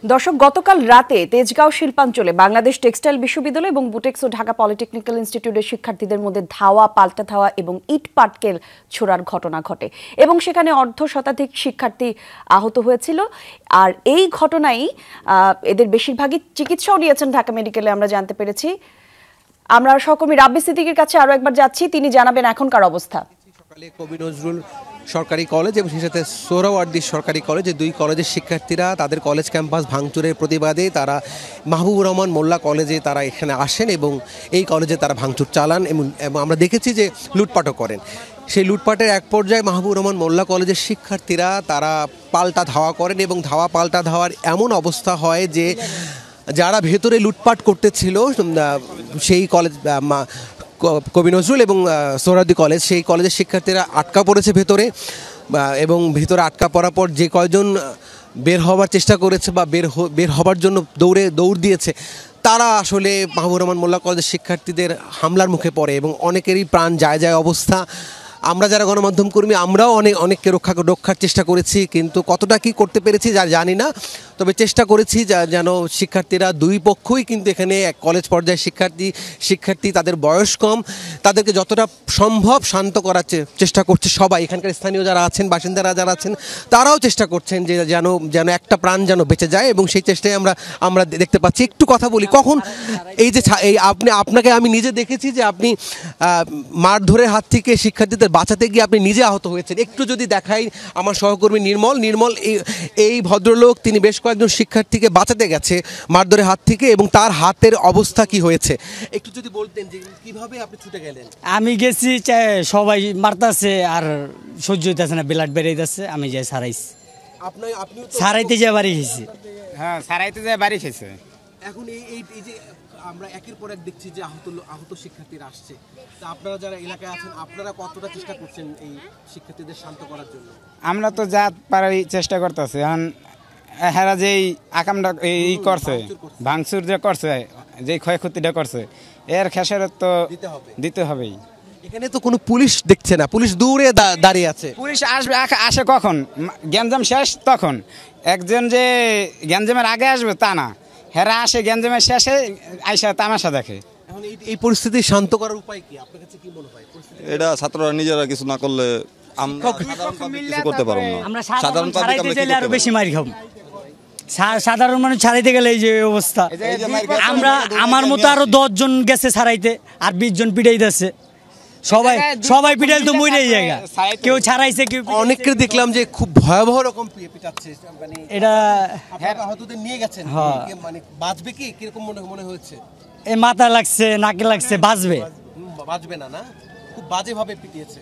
দর্শক, গতকাল রাতে তেজগাঁও শিল্পাঞ্চলে বাংলাদেশ টেক্সটাইল বিশ্ববিদ্যালয় এবং বুটেক্স ও ঢাকা পলিটেকনিক্যাল ইনস্টিটিউটের শিক্ষার্থীদের মধ্যে ধাওয়া পাল্টা ধাওয়া এবং ইট পাটকেল ছোড়ার ঘটনা ঘটে এবং সেখানে অর্ধশতাধিক শিক্ষার্থী আহত হয়েছিল। আর এই ঘটনায় এদের বেশিরভাগই চিকিৎসাও নিয়েছেন ঢাকা মেডিকেলে, আমরা জানতে পেরেছি। আমরা সহকর্মী রাব্বি সিদ্দিকীর কাছে আরো একবার যাচ্ছি, তিনি জানাবেন এখনকার অবস্থা। সকালে কবি নজরুল সরকারি কলেজ এবং সেই সাথে সোহরাওয়ার্দী সরকারি কলেজ, এই 2 কলেজের শিক্ষার্থীরা তাদের কলেজ ক্যাম্পাস ভাঙচুরের প্রতিবাদে তারা মাহবুবুর রহমান মোল্লা কলেজে তারা এখানে আসেন এবং এই কলেজে তারা ভাঙচুর চালান এবং আমরা দেখেছি যে লুটপাটও করেন। সেই লুটপাটের এক পর্যায়ে মাহবুবুর রহমান মোল্লা কলেজের শিক্ষার্থীরা তারা পাল্টা ধাওয়া করেন এবং পাল্টা ধাওয়ার এমন অবস্থা হয় যে যারা ভেতরে লুটপাট করতেছিল সেই কলেজ কবি নজরুল এবং সোহরাওয়ার্দী কলেজ, সেই কলেজের শিক্ষার্থীরা আটকা পড়েছে ভেতরে এবং ভেতরে আটকা পড়ার পর যে কয়জন বের হওয়ার চেষ্টা করেছে বা বের হবার জন্য দৌড় দিয়েছে, তারা আসলে মাহবুবুর রহমান মোল্লা কলেজের শিক্ষার্থীদের হামলার মুখে পড়ে এবং অনেকেরই প্রাণ যায় অবস্থা। আমরা যারা গণমাধ্যম কর্মী আমরাও অনেককে রক্ষার চেষ্টা করেছি, কিন্তু কতটা কি করতে পেরেছি জানি না। তবে চেষ্টা করেছি যেন শিক্ষার্থীরা 2 পক্ষই কিন্তু এখানে কলেজ পর্যায়ে শিক্ষার্থী তাদের বয়স কম, তাদেরকে যতটা সম্ভব শান্ত করার চেষ্টা করছে সবাই। এখানকার স্থানীয় যারা আছেন, বাসিন্দারা যারা আছেন, তারাও চেষ্টা করছেন যে যেন একটা প্রাণ যেন বেঁচে যায় এবং সেই চেষ্টায় আমরা দেখতে পাচ্ছি। একটু কথা বলি, কখন এই যে আপনাকে আমি নিজে দেখেছি যে আপনি মারধরের হাত থেকে শিক্ষার্থীদের বাঁচাতে গিয়ে আপনি নিজে আহত হয়েছেন। একটু যদি দেখাই, আমার সহকর্মী নির্মল এই ভদ্রলোক তিনি বেশ কয়েকজন শিক্ষার্থীকে বাঁচাতে গেছে মারধরের হাত থেকে এবং তার হাতের অবস্থা কি হয়েছে একটু যদি বলতেন যে কিভাবে আপনি ছুটে গেলেন। আমি গেছি, সবাই মারতাছে আর সহ্য হইতেছে না, ব্লাড বেরিয়ে যাচ্ছে, আমি যাই সারাইছি। সারাইতে যাই বাড়ি খেয়েছি। হ্যাঁ, সারাইতে যাই বাড়ি খেয়েছে। এখন এই যে আমরা একের পর এক দেখছি যে আহত শিক্ষার্থীরা আসছে, তা আপনারা যারা এলাকায় আছেন আপনারা কতটা চেষ্টা করছেন এই শিক্ষার্থীদের শান্ত করার জন্য? আমরা তো যা পারি চেষ্টা করতেছি। এখন হেরা যেই আকামটা এই করছে, ভাঙচুর যে করছে, যেই ক্ষয়ক্ষতিটা করছে, এর খেসারত তো দিতে হবেই। এখানে তো কোনো পুলিশ দেখছে না, পুলিশ দূরে দাঁড়িয়ে আছে। পুলিশ আসে কখন? গ্যাঞ্জাম শেষ তখন। একজন যে গ্যাঞ্জামের আগে আসবে তা না, হেরা আসে গ্যাঞ্জামের শেষে আইসা তামাশা দেখে। এখন এই পরিস্থিতি শান্ত করার উপায় কি আপনার কাছে কি মনে হয়? এটা ছাত্ররা নিজেরা কিছু না করলে আমরা কিছু করতে পারবো না। আমরা সাধারণ ছাড়াইতে চাইলে আরো বেশি মার খাবো। সাধারণ মানুষ ছাড়াইতে গেলে এই যে অবস্থা, আমার মতো আরো 10 জন গেছে ছাড়াইতে, আর 20 জন পিটাইতেছে। সবাই পিটাইল তো মইরাই জায়গা, কেউ ছাড়াইছে, কেউ অনেককে দেখলাম যে খুব ভয়াবহ রকম পিটাচ্ছে। মানে এটা আহতদের নিয়ে গেছেন, মানে বাঁচবে কি কিরকম মনে হচ্ছে? এই মাথা লাগছে, নাকে লাগছে, বাঁচবে না, না খুব বাজেভাবে পিটিয়েছে।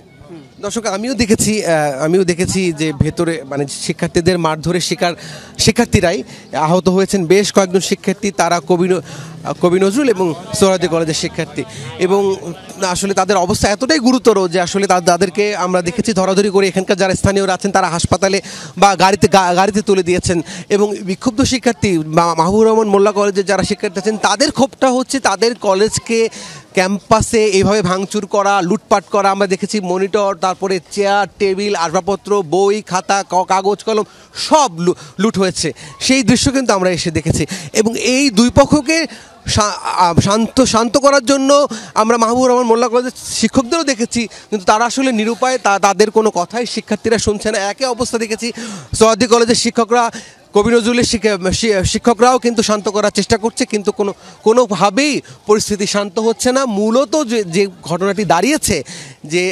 দর্শক, আমিও দেখেছি যে ভেতরে মানে শিক্ষার্থীদের মারধরে শিক্ষার্থীরাই আহত হয়েছেন। বেশ কয়েকজন শিক্ষার্থী, তারা কবি নজরুল এবং সোহরাওয়ার্দী কলেজের শিক্ষার্থী, এবং আসলে তাদের অবস্থা এতটাই গুরুতর যে আসলে তাদেরকে আমরা দেখেছি ধরাধরি করে এখানকার যারা স্থানীয়রা আছেন তারা হাসপাতালে বা গাড়িতে তুলে দিয়েছেন। এবং বিক্ষুব্ধ শিক্ষার্থী মাহবুবুর রহমান মোল্লা কলেজের যারা শিক্ষার্থী আছেন তাদের ক্ষোভটা হচ্ছে তাদের কলেজকে ক্যাম্পাসে এইভাবে ভাঙচুর করা, লুটপাট করা। আমরা দেখেছি মনিটর, তারপরে চেয়ার টেবিল, আসবাবপত্র, বই খাতা, কাগজ কলম সব লুট হয়েছে। সেই দৃশ্য কিন্তু আমরা এসে দেখেছি। এবং এই দুই পক্ষকে শান্ত করার জন্য আমরা মাহবুবুর রহমান মোল্লা কলেজের শিক্ষকদেরও দেখেছি, কিন্তু তারা আসলে নিরুপায়, তাদের কোনো কথাই শিক্ষার্থীরা শুনছে না। একই অবস্থা দেখেছি সোহরাওয়ার্দী কলেজের শিক্ষকরা, কবি নজরুলের শিক্ষকরাও কিন্তু শান্ত করার চেষ্টা করছে, কিন্তু কোনোভাবেই পরিস্থিতি শান্ত হচ্ছে না। মূলত যে ঘটনাটি দাঁড়িয়েছে যে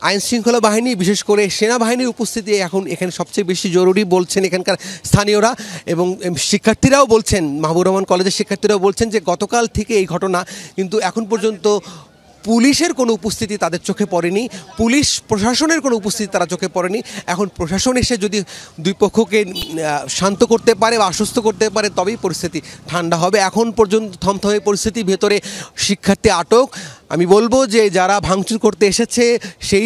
আইনশৃঙ্খলা বাহিনী, বিশেষ করে সেনাবাহিনীর উপস্থিতি এখন এখানে সবচেয়ে বেশি জরুরি বলছেন এখানকার স্থানীয়রা, এবং শিক্ষার্থীরাও বলছেন, মাহবুবুর রহমান কলেজের শিক্ষার্থীরাও বলছেন যে গতকাল থেকে এই ঘটনা, কিন্তু এখন পর্যন্ত পুলিশের কোনো উপস্থিতি তাদের চোখে পড়েনি, পুলিশ প্রশাসনের কোনো উপস্থিতি তারা চোখে পড়েনি। এখন প্রশাসন এসে যদি দুই পক্ষকে শান্ত করতে পারে বা আশ্বস্ত করতে পারে তবেই পরিস্থিতি ঠান্ডা হবে। এখন পর্যন্ত থমথমে পরিস্থিতি, ভেতরে শিক্ষার্থী আটক। আমি বলবো যে যারা ভাঙচুর করতে এসেছে সেই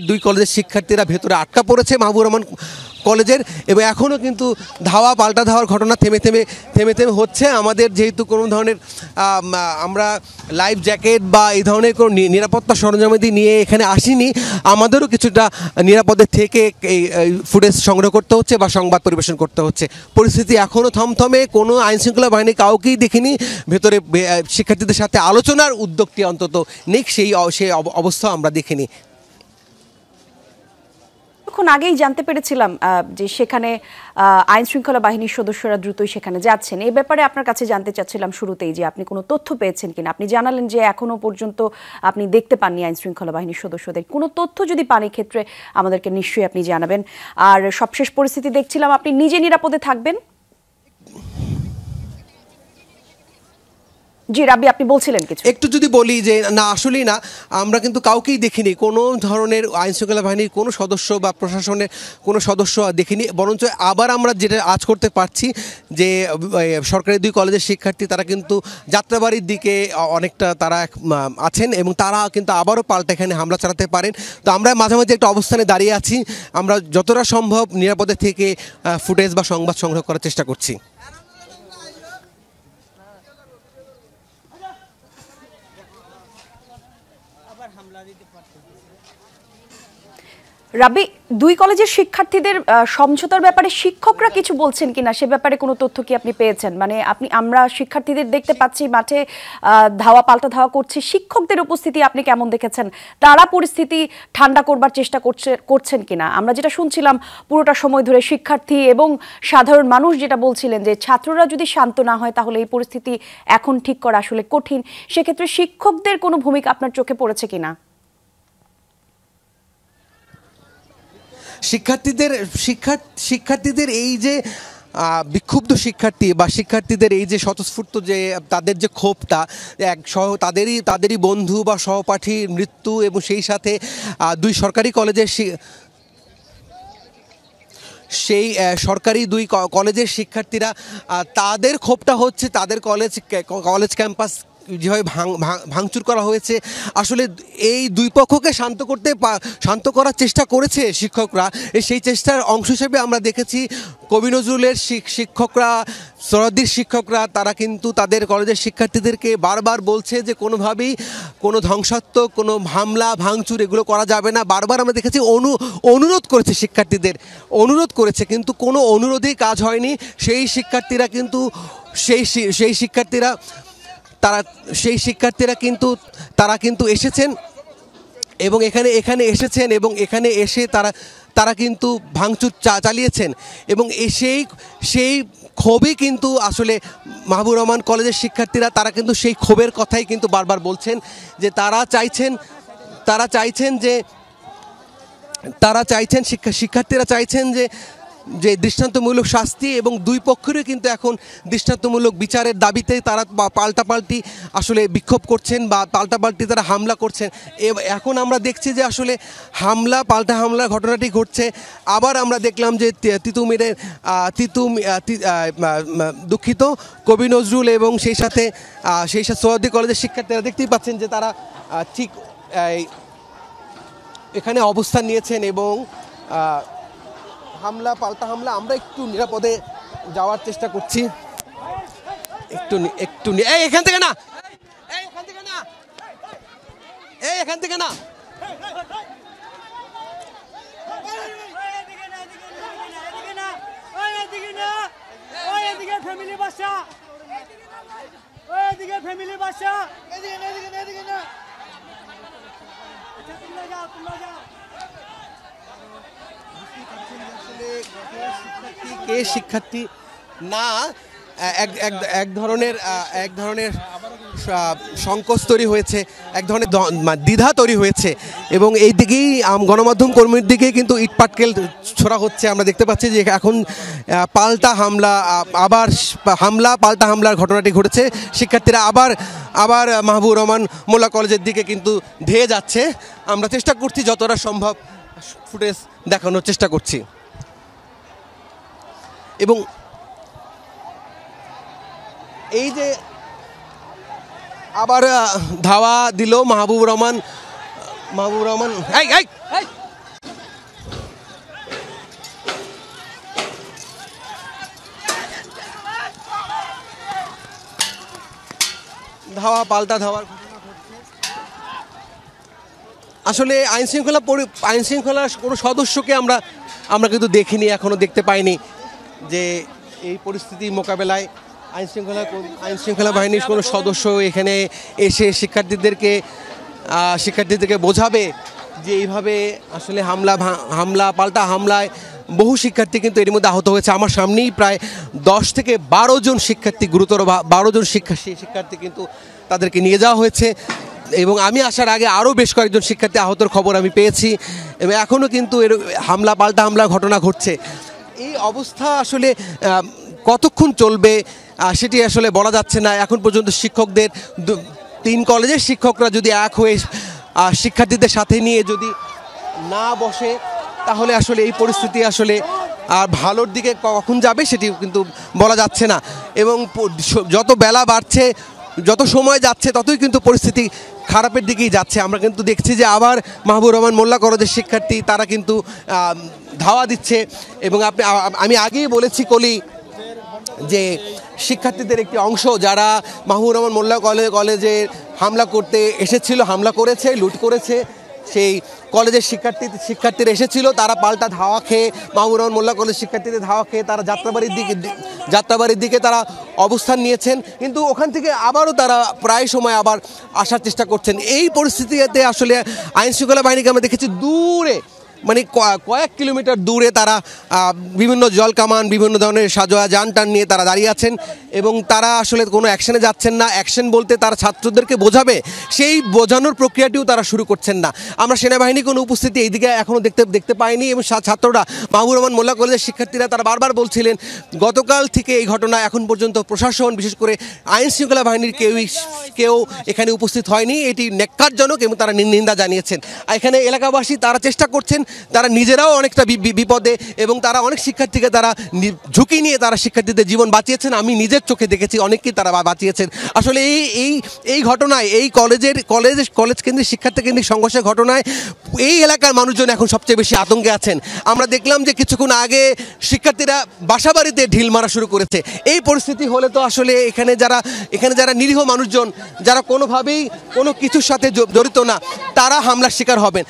দুই কলেজের শিক্ষার্থীরা ভেতরে আটকা পড়েছে মাহবুবুর রহমান কলেজের, এবং এখনও কিন্তু পাল্টা ধাওয়ার ঘটনা থেমে থেমে হচ্ছে। আমাদের যেহেতু কোনো ধরনের আমরা লাইফ জ্যাকেট বা এই ধরনের কোনো নিরাপত্তা সরঞ্জামাদি নিয়ে এখানে আসিনি, আমাদেরও কিছুটা নিরাপদে থেকে এই ফুটেজ সংগ্রহ করতে হচ্ছে বা সংবাদ পরিবেশন করতে হচ্ছে। পরিস্থিতি এখনও থমথমে, কোনো আইনশৃঙ্খলা বাহিনী কাউকেই দেখিনি ভেতরে শিক্ষার্থীদের সাথে আলোচনার উদ্যোগটি অন্তত নেই, সেই অবস্থা আমরা দেখিনি। আগেই জানতে পেরেছিলাম যে সেখানে আইন শৃঙ্খলা বাহিনীর সদস্যরা দ্রুতই সেখানে যাচ্ছেন। এই ব্যাপারে আপনার কাছে জানতে চাচ্ছিলাম শুরুতেই যে আপনি কোনো তথ্য পেয়েছেন কিনা। আপনি জানালেন যে এখনো পর্যন্ত আপনি দেখতে পাননি আইন শৃঙ্খলা বাহিনীর সদস্যদের। কোনো তথ্য যদি পান এই ক্ষেত্রে আমাদেরকে নিশ্চয়ই আপনি জানাবেন। আর সবশেষ পরিস্থিতি দেখছিলাম আপনি নিজে নিরাপদে থাকবেন। জি রাব্বি, আপনি বলছিলেন কিছু। একটু যদি বলি যে না, আসলেই না, আমরা কিন্তু কাউকেই দেখিনি, কোনো ধরনের আইনশৃঙ্খলা বাহিনীর কোনো সদস্য বা প্রশাসনের কোনো সদস্য দেখিনি। বরঞ্চ আবার আমরা যেটা আজ করতে পারছি যে সরকারি দুই কলেজের শিক্ষার্থী তারা কিন্তু যাত্রাবাড়ির দিকে অনেকটা তারা আছেন, এবং তারা কিন্তু আবারও পাল্টা এখানে হামলা চালাতে পারেন। তো আমরা মাঝামাঝি একটা অবস্থানে দাঁড়িয়ে আছি, আমরা যতটা সম্ভব নিরাপদে থেকে ফুটেজ বা সংবাদ সংগ্রহ করার চেষ্টা করছি। রাব্বি, দুই কলেজের শিক্ষার্থীদের সমঝোতার ব্যাপারে শিক্ষকরা কিছু বলছেন কিনা, সে ব্যাপারে কোনো তথ্য কি আপনি পেয়েছেন? মানে আমরা শিক্ষার্থীদের দেখতে পাচ্ছি মাঠে পাল্টা ধাওয়া করছে, শিক্ষকদের উপস্থিতি আপনি কেমন দেখেছেন? তারা পরিস্থিতি ঠান্ডা করবার চেষ্টা করছেন কিনা? আমরা যেটা শুনছিলাম পুরোটা সময় ধরে শিক্ষার্থী এবং সাধারণ মানুষ যেটা বলছিলেন যে ছাত্ররা যদি শান্ত না হয় তাহলে এই পরিস্থিতি এখন ঠিক করা আসলে কঠিন। সেক্ষেত্রে শিক্ষকদের কোনো ভূমিকা আপনার চোখে পড়েছে কিনা? শিক্ষার্থীদের এই যে বিক্ষুব্ধ শিক্ষার্থী বা শিক্ষার্থীদের এই যে স্বতঃস্ফূর্ত যে তাদের যে ক্ষোভটা, তাদেরই বন্ধু বা সহপাঠীর মৃত্যু, এবং সেই সাথে দুই সরকারি কলেজের কলেজের শিক্ষার্থীরা, তাদের ক্ষোভটা হচ্ছে তাদের কলেজ যেভাবে ভাঙচুর করা হয়েছে, আসলে এই দুই পক্ষকে শান্ত করার চেষ্টা করেছে শিক্ষকরা। সেই চেষ্টার অংশ হিসেবে আমরা দেখেছি কবি নজরুলের শিক্ষকরা, সোহরাওয়ার্দীর শিক্ষকরা, তারা কিন্তু তাদের কলেজের শিক্ষার্থীদেরকে বারবার বলছে যে কোনোভাবেই কোনো ধ্বংসাত্মক কোনো হামলা ভাঙচুর এগুলো করা যাবে না। বারবার আমরা দেখেছি অনুরোধ করেছে শিক্ষার্থীদের, অনুরোধ করেছে, কিন্তু কোনো অনুরোধেই কাজ হয়নি। সেই শিক্ষার্থীরা কিন্তু এসেছেন এবং এখানে এসেছেন এবং এখানে এসে তারা কিন্তু ভাঙচুর চালিয়েছেন এবং সেই ক্ষোভই কিন্তু আসলে মাহবুবুর রহমান কলেজের শিক্ষার্থীরা তারা কিন্তু সেই ক্ষোভের কথাই কিন্তু বারবার বলছেন যে তারা চাইছেন শিক্ষার্থীরা চাইছেন যে দৃষ্টান্তমূলক শাস্তি, এবং দুই পক্ষেরই কিন্তু এখন দৃষ্টান্তমূলক বিচারের দাবিতে তারা পাল্টাপাল্টি আসলে বিক্ষোভ করছেন বা পাল্টাপাল্টি তারা হামলা করছেন। এখন আমরা দেখছি যে আসলে পাল্টা হামলার ঘটনাটি ঘটছে। আবার আমরা দেখলাম যে দুঃখিত কবি নজরুল এবং সেই সাথে সোহরাওয়ার্দী কলেজের শিক্ষার্থীরা দেখতেই পাচ্ছেন যে তারা ঠিক এখানে অবস্থান নিয়েছেন এবং পাল্টা হামলা। আমরা একটু নিরাপদে যাওয়ার চেষ্টা করছি, একটু এখান থেকে না, এখান থেকে না। শিক্ষার্থী না, এক ধরনের সংকোচ তৈরি হয়েছে, এক ধরনের দ্বিধা তৈরি হয়েছে এবং এই দিকেই গণমাধ্যম কর্মীর দিকে কিন্তু ইটপাটকেল ছোড়া হচ্ছে। আমরা দেখতে পাচ্ছি যে এখন পাল্টা হামলার ঘটনাটি ঘটেছে। শিক্ষার্থীরা আবার মাহবুবুর রহমান মোল্লা কলেজের দিকে কিন্তু ধেয়ে যাচ্ছে। আমরা চেষ্টা করছি যতটা সম্ভব ফুটেজ দেখানোর চেষ্টা করছি এবং এই যে আবার ধাওয়া দিল মাহবুবুর রহমান পাল্টা ধাওয়ার ঘটনা ঘটছে। আসলে আইন শৃঙ্খলার কোনো সদস্যকে আমরা কিন্তু দেখিনি, এখনো দেখতে পাইনি যে এই পরিস্থিতি মোকাবেলায় আইন শৃঙ্খলা বাহিনীর কোনো সদস্য এখানে এসে শিক্ষার্থীদেরকে বোঝাবে যে এইভাবে আসলে পাল্টা হামলায় বহু শিক্ষার্থী কিন্তু এর মধ্যে আহত হয়েছে। আমার সামনেই প্রায় 10 থেকে 12 জন শিক্ষার্থী, গুরুতর 12 জন শিক্ষার্থী কিন্তু তাদেরকে নিয়ে যাওয়া হয়েছে এবং আমি আসার আগে আরও বেশ কয়েকজন শিক্ষার্থী আহতর খবর আমি পেয়েছি এবং এখনও কিন্তু পাল্টা হামলার ঘটনা ঘটছে। এই অবস্থা আসলে কতক্ষণ চলবে সেটি আসলে বলা যাচ্ছে না। এখন পর্যন্ত শিক্ষকদের 3 কলেজের শিক্ষকরা যদি এক হয়ে শিক্ষার্থীদের সাথে নিয়ে যদি না বসে তাহলে আসলে এই পরিস্থিতি আসলে ভালোর দিকে কখন যাবে সেটি কিন্তু বলা যাচ্ছে না এবং যত বেলা বাড়ছে, যত সময় যাচ্ছে ততই কিন্তু পরিস্থিতি খারাপের দিকেই যাচ্ছে। আমরা কিন্তু দেখছি যে আবার মাহবুবুর রহমান মোল্লা কলেজের শিক্ষার্থী তারা কিন্তু ধাওয়া দিচ্ছে এবং আমি আগেই বলেছি যে শিক্ষার্থীদের একটি অংশ যারা মাহবুবুর রহমান মোল্লা কলেজে হামলা করতে এসেছিল, হামলা করেছে, লুট করেছে, সেই কলেজের শিক্ষার্থীরা এসেছিল, তারা পাল্টা ধাওয়া খেয়ে মাহবুবুর রহমান মোল্লা কলেজ শিক্ষার্থীদের ধাওয়া খেয়ে তারা যাত্রাবাড়ির দিকে তারা অবস্থান নিয়েছেন, কিন্তু ওখান থেকে আবারও তারা প্রায় সময় আবার আসার চেষ্টা করছেন। এই পরিস্থিতিতে আসলে আইন শৃঙ্খলা বাহিনীকে আমরা দেখেছি দূরে, মানে কয়েক কিলোমিটার দূরে তারা বিভিন্ন জল কামান, বিভিন্ন ধরনের সাজোয়া যান টান নিয়ে তারা দাঁড়িয়ে আছেন এবং তারা আসলে কোনো অ্যাকশনে যাচ্ছেন না। অ্যাকশন বলতে তারা ছাত্রদেরকে বোঝাবে, সেই বোঝানোর প্রক্রিয়াটিও তারা শুরু করছেন না। আমরা সেনাবাহিনীর কোনো উপস্থিতি এইদিকে এখনও দেখতে পাইনি এবং ছাত্ররা, মাহবুবুর রহমান মোল্লা কলেজের শিক্ষার্থীরা তারা বারবার বলছিলেন গতকাল থেকে এই ঘটনা এখন পর্যন্ত প্রশাসন, বিশেষ করে আইন শৃঙ্খলা বাহিনীর কেউ এখানে উপস্থিত হয়নি, এটি ন্যাক্কারজনক এবং তারা নিন্দা জানিয়েছেন। এখানে এলাকাবাসী তারা চেষ্টা করছেন তারা নিজেরাও অনেকটা বিপদে, এবং তারা অনেক শিক্ষার্থীকে তারা ঝুঁকি নিয়ে তারা শিক্ষার্থীদের জীবন বাঁচিয়েছেন। আমি নিজের চোখে দেখেছি অনেককেই তারা বাঁচিয়েছেন। আসলে এই ঘটনায়, এই কলেজ কেন্দ্রিক শিক্ষার্থী কেন্দ্রিক সংঘর্ষের ঘটনায় এই এলাকার মানুষজন এখন সবচেয়ে বেশি আতঙ্কে আছেন। আমরা দেখলাম যে কিছুক্ষণ আগে শিক্ষার্থীরা বাসাবাড়িতে ঢিল মারা শুরু করেছে। এই পরিস্থিতি হলে তো আসলে এখানে যারা নিরীহ মানুষজন, যারা কোনোভাবেই কোনো কিছুর সাথে জড়িত না, তারা হামলার শিকার হবেন।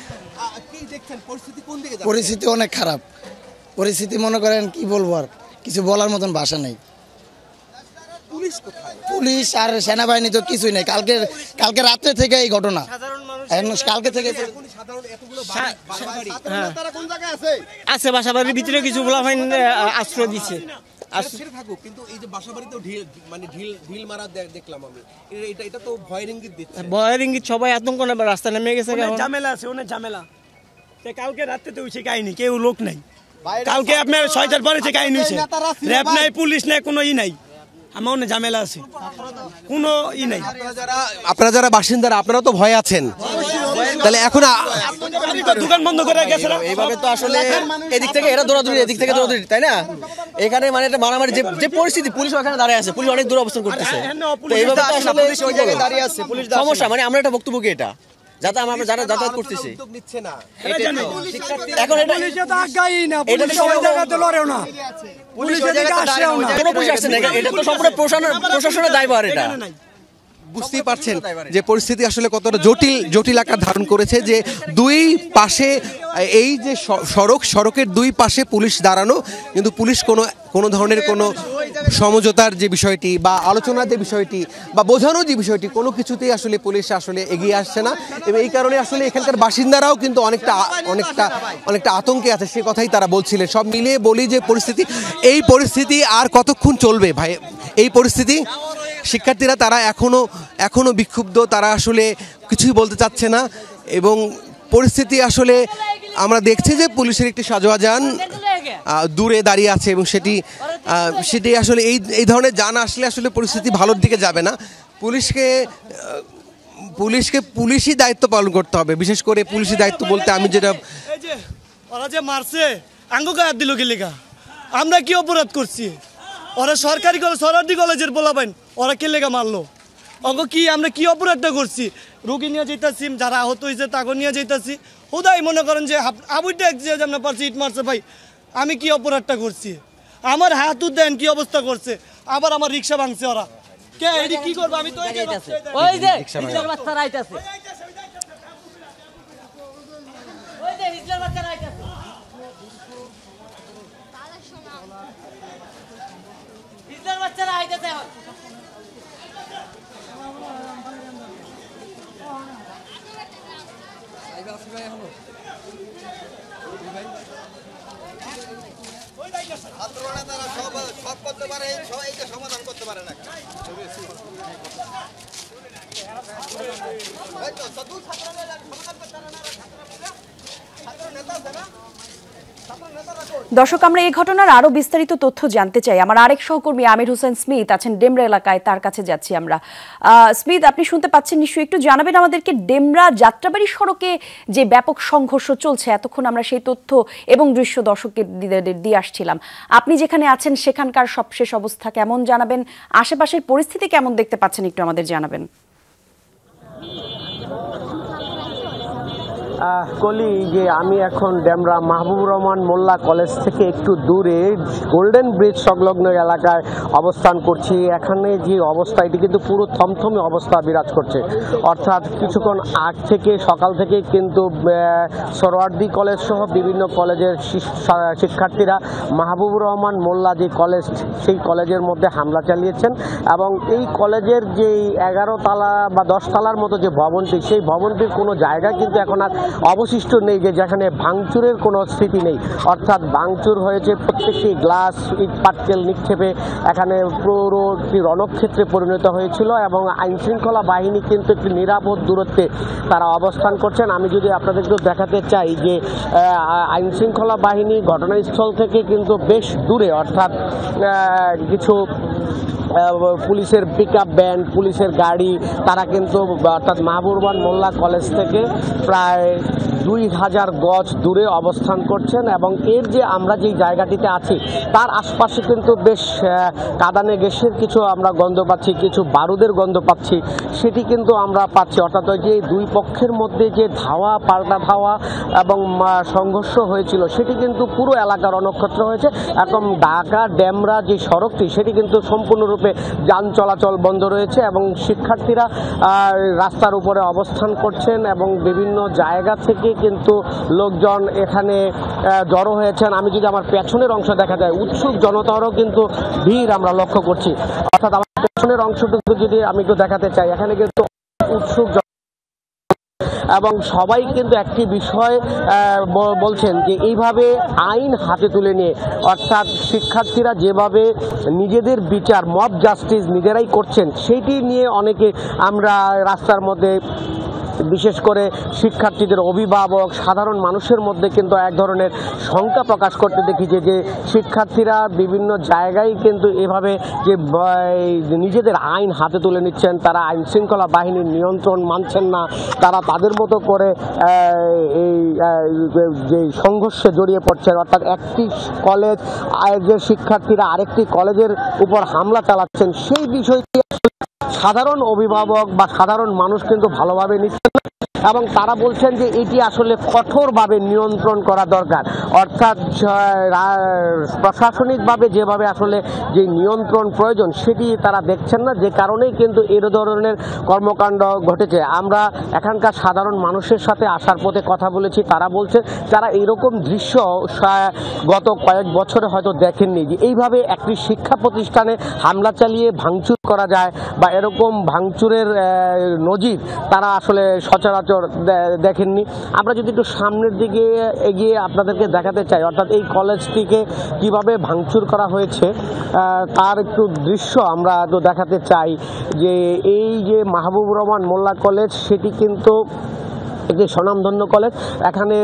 পরিস্থিতি অনেক খারাপ। পরিস্থিতি মনে করেন কি বলবো, আর কিছু বলার মতন ভাষা নেই। পুলিশ আর সেনাবাহিনী তো কিছুই নেই। কালকে রাত্রে থেকে এই ঘটনা, কালকে থেকে আছে বাসাবাড়ির ভিতরে কিছু বলা হয় আশ্রয় দিচ্ছে। ভয়ের ইঙ্গিত, সবাই আতঙ্ক না, রাস্তা নেমে গেছে। ঝামেলা আছে, অনেক ঝামেলা। কালকে রাত্রে তো উঠে কাহিনী, কেউ লোক নাই। কালকে আপনার 6টার পরে কাহিনী হয়েছে, র্যাব নাই, পুলিশ নাই, কোনো নাই। আমার অনেক ঝামেলা আছে, কোনো নাই। আপনারা যারা বাসিন্দারা, আপনারা তো ভয় আছেন, তাহলে এখন দোকান বন্ধ করে গেছে। এইভাবে তো আসলে এদিক থেকে এরা দৌড়াদৌড়ি, এদিক থেকে দৌড়াদৌড়ি, তাই না? এখানে মানে একটা মারামারি যে পরিস্থিতি, পুলিশ ওখানে দাঁড়িয়ে আছে, পুলিশ অনেক দূর অবস্থান করতেছে। তো এইভাবে তো আসলে ওই জায়গায় দাঁড়িয়ে আছে পুলিশ। সমস্যা মানে আমরা একটা বক্তব্য কি এটা, যাতে আমরা যারা যাতায়াত করতেছি এখন এটা তো সম্পূর্ণ প্রশাসনের দায়ভার। এটা বুঝতেই পারছেন যে পরিস্থিতি আসলে কতটা জটিল আকার ধারণ করেছে, যে দুই পাশে এই যে সড়কের দুই পাশে পুলিশ দাঁড়ানো, কিন্তু পুলিশ কোনো ধরনের কোনো সমঝোতার যে বিষয়টি বা আলোচনার যে বিষয়টি বা বোঝানোর যে বিষয়টি, কোনো কিছুতেই আসলে পুলিশ আসলে এগিয়ে আসছে না। এবং এই কারণে আসলে এখানকার বাসিন্দারাও কিন্তু অনেকটা আতঙ্কে আছে, সে কথাই তারা বলছিলেন। সব মিলিয়ে বলি যে এই পরিস্থিতি আর কতক্ষণ চলবে ভাই? এই পরিস্থিতি শিক্ষার্থীরা তারা এখনো বিক্ষুব্ধ, তারা আসলে কিছুই বলতে চাচ্ছে না। এবং পরিস্থিতি আসলে আমরা দেখছি যে পুলিশের একটি সাজোয়া যান দূরে দাঁড়িয়ে আছে, এবং সেটি আসলে এই ধরনের যান আসলে পরিস্থিতি ভালোর দিকে যাবে না। পুলিশই দায়িত্ব পালন করতে হবে। বিশেষ করে পুলিশি দায়িত্ব বলতে আমি যেটা, ওরা যে মারছে আঙ্গু গায়ে দিল কি লেখা, আমরা কি অপরাধ করছি? ওরা সরকারি কলেজের বলাবেন, ওরা কে লেখা মারলো? অঙ্ক কি আমরা কি অপরাধটা করছি? রুগী নিয়ে যেতেছি, যারা আহত হয়েছে তাকে নিয়ে যেতেছি, হুদাই মনে করেন যে আবুইটা আমরা পারছি ইট মারছে। ভাই আমি কি অপরাধটা করছি? আমার হাত দেন কি অবস্থা করছে, আবার আমার রিক্সা ভাঙছে ওরা। কে এটি কি করবো? আমি তো সব করতে পারে, সমাধান করতে পারে না। দর্শক, আমরা এই ঘটনার আরো বিস্তারিত তথ্য জানতে চাই। আমার আরেক সহকর্মী আমির হোসেন স্মিথ আছেন ডেমরা এলাকায়, তার কাছে যাচ্ছি আমরা। স্মিথ, আপনি শুনতে পাচ্ছেন নিশ্চয়ই, একটু জানাবেন আমাদেরকে ডেমরা যাত্রাবাড়ি সড়কে যে ব্যাপক সংঘর্ষ চলছে, এতক্ষণ আমরা সেই তথ্য এবং দৃশ্য দর্শককে দিয়ে আসছিলাম। আপনি যেখানে আছেন সেখানকার সবশেষ অবস্থা কেমন জানাবেন, আশেপাশের পরিস্থিতি কেমন দেখতে পাচ্ছেন একটু আমাদের জানাবেন। কলি যে আমি এখন ডেমরা মাহবুবুর রহমান মোল্লা কলেজ থেকে একটু দূরে গোল্ডেন ব্রিজ সংলগ্ন এলাকায় অবস্থান করছি। এখানে যে অবস্থা, এটি কিন্তু পুরো থমথমে অবস্থা বিরাজ করছে। অর্থাৎ কিছুক্ষণ আগ থেকে, সকাল থেকে কিন্তু সরোয়ার্দী কলেজ সহ বিভিন্ন কলেজের শিক্ষার্থীরা মাহবুবুর রহমান মোল্লা যে কলেজ, সেই কলেজের মধ্যে হামলা চালিয়েছেন। এবং এই কলেজের যে 11 তলা বা 10 তলার মতো যে ভবনটি, সেই ভবনটির কোনো জায়গা কিন্তু এখন আর অবশিষ্ট নেই, যেখানে ভাঙচুরের কোনো স্মৃতি নেই। অর্থাৎ ভাঙচুর হয়েছে, প্রত্যেকটি গ্লাস, ইট পাটকেল নিক্ষেপে এখানে পুরো একটি রণক্ষেত্রে পরিণত হয়েছিল। এবং আইনশৃঙ্খলা বাহিনী কিন্তু একটি নিরাপদ দূরত্বে তারা অবস্থান করছেন। আমি যদি আপনাদেরকে দেখাতে চাই যে আইনশৃঙ্খলা বাহিনী ঘটনাস্থল থেকে কিন্তু বেশ দূরে, অর্থাৎ কিছু পুলিশের পিকআপ ভ্যান, পুলিশের গাড়ি, তারা কিন্তু অর্থাৎ মাহবুবুর রহমান মোল্লা কলেজ থেকে প্রায় 2000 গজ দূরে অবস্থান করছেন এবং এর যে আমরা যেই জায়গাটিতে আছি তার আশপাশে কিন্তু বেশ কাঁদানে গ্যাসের কিছু আমরা গন্ধ পাচ্ছি, কিছু বারুদের গন্ধ পাচ্ছি, সেটি কিন্তু আমরা পাচ্ছি। অর্থাৎ ওই যে দুই পক্ষের মধ্যে যে ধাওয়া পাল্টা ধাওয়া এবং সংঘর্ষ হয়েছিল সেটি কিন্তু পুরো এলাকার অনক্ষত্র হয়েছে। এখন ঢাকা ডেমরা যে সড়কটি সেটি কিন্তু সম্পূর্ণরূপে যান চলাচল বন্ধ রয়েছে এবং শিক্ষার্থীরা রাস্তার উপরে অবস্থান করছেন এবং বিভিন্ন জায়গা থেকে কিন্তু লোকজন এখানে জড়ো হয়েছেন। আমি যদি আমার পেছনের অংশ দেখা যায়, উৎসুক জনতারও কিন্তু ভিড় আমরা লক্ষ্য করছি। অর্থাৎ আমার পেছনের অংশটুকু যদি আমি একটু দেখাতে চাই, এখানে কিন্তু উৎসুক এবং সবাই কিন্তু একটি বিষয় বলছেন যে এইভাবে আইন হাতে তুলে নিয়ে, অর্থাৎ শিক্ষার্থীরা যেভাবে নিজেদের বিচার মব জাস্টিস নিজেরাই করছেন সেইটি নিয়ে অনেকে আমরা রাস্তার মধ্যে বিশেষ করে শিক্ষার্থীদের অভিভাবক সাধারণ মানুষের মধ্যে কিন্তু এক ধরনের শঙ্কা প্রকাশ করতে দেখি যে শিক্ষার্থীরা বিভিন্ন জায়গায় কিন্তু এভাবে যে নিজেদের আইন হাতে তুলে নিচ্ছেন, তারা আইন শৃঙ্খলা বাহিনীর নিয়ন্ত্রণ মানছেন না, তারা তাদের মতো করে এই যে সংঘর্ষে জড়িয়ে পড়ছেন। অর্থাৎ একটি কলেজ যে শিক্ষার্থীরা আরেকটি কলেজের উপর হামলা চালাচ্ছেন, সেই বিষয়টি সাধারণ অভিভাবক বা সাধারণ মানুষ কিন্তু ভালোভাবে নিচ্ছেন এবং তারা বলছেন যে এটি আসলে কঠোরভাবে নিয়ন্ত্রণ করা দরকার। অর্থাৎ প্রশাসনিকভাবে যেভাবে আসলে যে নিয়ন্ত্রণ প্রয়োজন সেটি তারা দেখছেন না, যে কারণেই কিন্তু এর ধরনের কর্মকাণ্ড ঘটেছে। আমরা এখানকার সাধারণ মানুষের সাথে আসার পথে কথা বলেছি, তারা বলছে যারা এরকম দৃশ্য গত কয়েক বছরে হয়তো দেখেননি, যে এইভাবে একটি শিক্ষা প্রতিষ্ঠানে হামলা চালিয়ে ভাঙচুর করা যায় বা এরকম ভাঙচুরের নজির তারা আসলে সচরাচর দেখেননি। আমরা যদি একটু সামনের দিকে এগিয়ে আপনাদেরকে দেখাতে চাই, অর্থাৎ এই কলেজটিকে কিভাবে ভাঙচুর করা হয়েছে তার একটু দৃশ্য আমরা তো দেখাতে চাই। যে এই যে মাহবুবুর রহমান মোল্লা কলেজ সেটি কিন্তু একটি স্বনামধন্য কলেজ। এখানে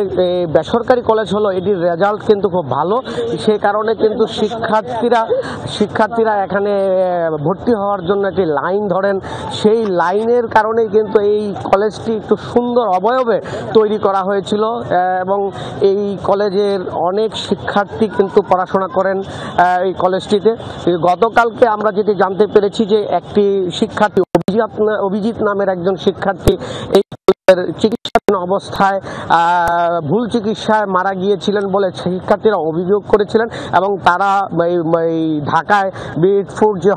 বেসরকারি কলেজ হলো, এটির রেজাল্ট কিন্তু খুব ভালো, সে কারণে কিন্তু শিক্ষার্থীরা এখানে ভর্তি হওয়ার জন্য একটি লাইন ধরেন, সেই লাইনের কারণেই কিন্তু এই কলেজটি একটু সুন্দর অবয়বে তৈরি করা হয়েছিল এবং এই কলেজের অনেক শিক্ষার্থী কিন্তু পড়াশোনা করেন এই কলেজটিতে। গতকালকে আমরা যেটি জানতে পেরেছি যে একটি শিক্ষার্থী অভিজিৎ নামের একজন শিক্ষার্থী এই চিকিৎসাধীন অবস্থায় ভুল চিকিৎসায় মারা গিয়েছিলেন বলে শিক্ষার্থীরা অভিযোগ করেছিলেন এবং তারা ঢাকায় মিরপুর যে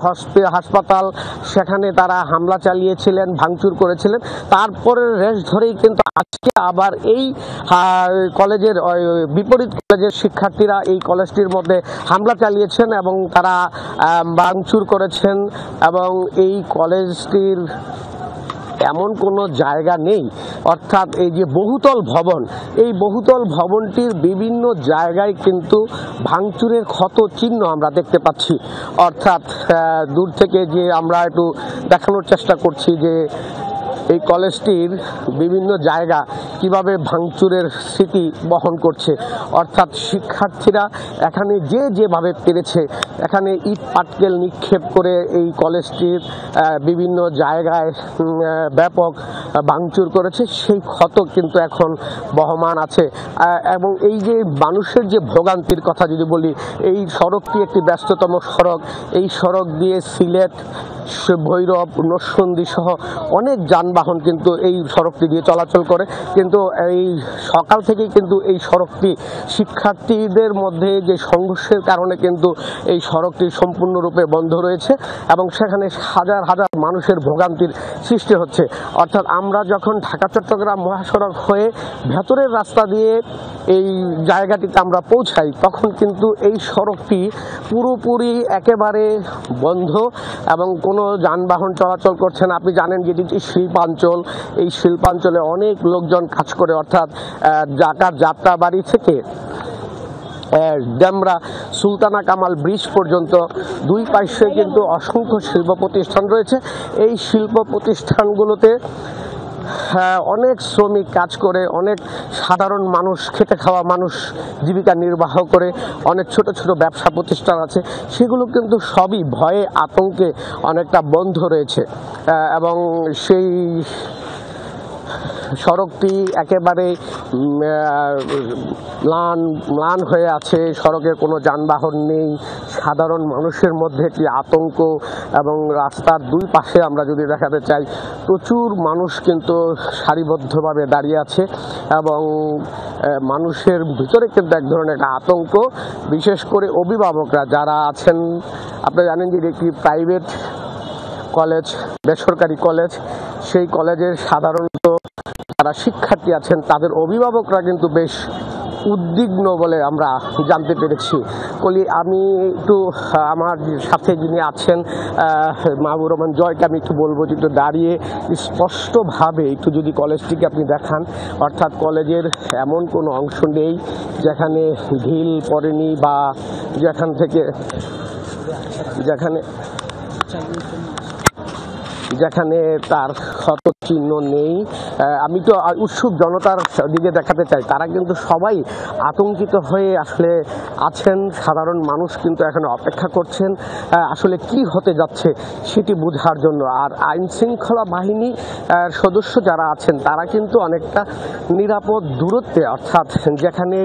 হাসপাতাল সেখানে তারা হামলা চালিয়েছিলেন, ভাঙচুর করেছিলেন। তারপরের রেশ ধরেই কিন্তু আজকে আবার এই কলেজের বিপরীত কলেজের শিক্ষার্থীরা এই কলেজটির মধ্যে হামলা চালিয়েছেন এবং তারা ভাঙচুর করেছেন এবং এই কলেজটির এমন কোনো জায়গা নেই। অর্থাৎ এই যে বহুতল ভবন, এই বহুতল ভবনটির বিভিন্ন জায়গায় কিন্তু ভাঙচুরের ক্ষত চিহ্ন আমরা দেখতে পাচ্ছি। অর্থাৎ দূর থেকে যে আমরা একটু দেখানোর চেষ্টা করছি যে এই কলেজটির বিভিন্ন জায়গা কিভাবে ভাঙচুরের স্মৃতি বহন করছে। অর্থাৎ শিক্ষার্থীরা এখানে যেভাবে পেরেছে এখানে ইট পাটকেল নিক্ষেপ করে এই কলেজটির বিভিন্ন জায়গায় ব্যাপক ভাঙচুর করেছে, সেই ক্ষত কিন্তু এখন বহমান আছে। এবং এই যে মানুষের যে ভোগান্তির কথা যদি বলি, এই সড়কটি একটি ব্যস্ততম সড়ক, এই সড়ক দিয়ে সিলেট, ভৈরব, নরসিংদী সহ অনেক যানবাহন কিন্তু এই সড়কটি দিয়ে চলাচল করে। কিন্তু এই সকাল থেকেই কিন্তু এই সড়কটি শিক্ষার্থীদের মধ্যে যে সংঘর্ষের কারণে কিন্তু এই সড়কটি সম্পূর্ণরূপে বন্ধ রয়েছে এবং সেখানে হাজার হাজার মানুষের ভোগান্তির সৃষ্টি হচ্ছে। অর্থাৎ আমরা যখন ঢাকা চট্টগ্রাম মহাসড়ক হয়ে ভেতরের রাস্তা দিয়ে এই জায়গাটিতে আমরা পৌঁছাই তখন কিন্তু এই সড়কটি পুরোপুরি একেবারে বন্ধ এবং কোনো যানবাহন চলাচল করছে না। আপনি জানেন যে এটি শিল্পাঞ্চল, এই শিল্পাঞ্চলে অনেক লোকজন কাজ করে। অর্থাৎ ঢাকার যাত্রাবাড়ি থেকে ডেমরা সুলতানা কামাল ব্রিজ পর্যন্ত দুই পাশে কিন্তু অসংখ্য শিল্প প্রতিষ্ঠান রয়েছে। এই শিল্প প্রতিষ্ঠানগুলোতে অনেক শ্রমিক কাজ করে, অনেক সাধারণ মানুষ, খেটে খাওয়া মানুষ জীবিকা নির্বাহ করে, অনেক ছোট ছোট ব্যবসা প্রতিষ্ঠান আছে, সেগুলো কিন্তু সবই ভয়ে আতঙ্কে অনেকটা বন্ধ রয়েছে। এবং সেই সড়কটি একেবারে ম্লান হয়ে আছে, সড়কে কোনো যানবাহন নেই, সাধারণ মানুষের মধ্যে একটি আতঙ্ক। এবং রাস্তার দুই পাশে আমরা যদি দেখাতে চাই, প্রচুর মানুষ কিন্তু সারিবদ্ধভাবে দাঁড়িয়ে আছে এবং মানুষের ভিতরে কিন্তু এক ধরনের একটা আতঙ্ক। বিশেষ করে অভিভাবকরা যারা আছেন, আপনারা জানেন যে একটি প্রাইভেট কলেজ, বেসরকারি কলেজ, সেই কলেজের সাধারণত যারা শিক্ষার্থী আছেন তাদের অভিভাবকরা কিন্তু বেশ উদ্বিগ্ন বলে আমরা জানতে পেরেছি। আমি একটু আমার সাথে যিনি আছেন মাহবুবুর রহমান জয়কে আমি একটু বলবো যে একটু দাঁড়িয়ে স্পষ্টভাবে একটু যদি কলেজটিকে আপনি দেখান, অর্থাৎ কলেজের এমন কোনো অংশ নেই যেখানে ঢিল পড়েনি বা যেখানে তার ক্ষত চিহ্ন নেই। আমি তো উৎসুক জনতার দিকে দেখাতে চাই, তারা কিন্তু সবাই আতঙ্কিত হয়ে আসলে আছেন। সাধারণ মানুষ কিন্তু এখানে অপেক্ষা করছেন আসলে কি হতে যাচ্ছে সেটি বোঝার জন্য। আর আইন শৃঙ্খলা বাহিনী সদস্য যারা আছেন তারা কিন্তু অনেকটা নিরাপদ দূরত্বে, অর্থাৎ যেখানে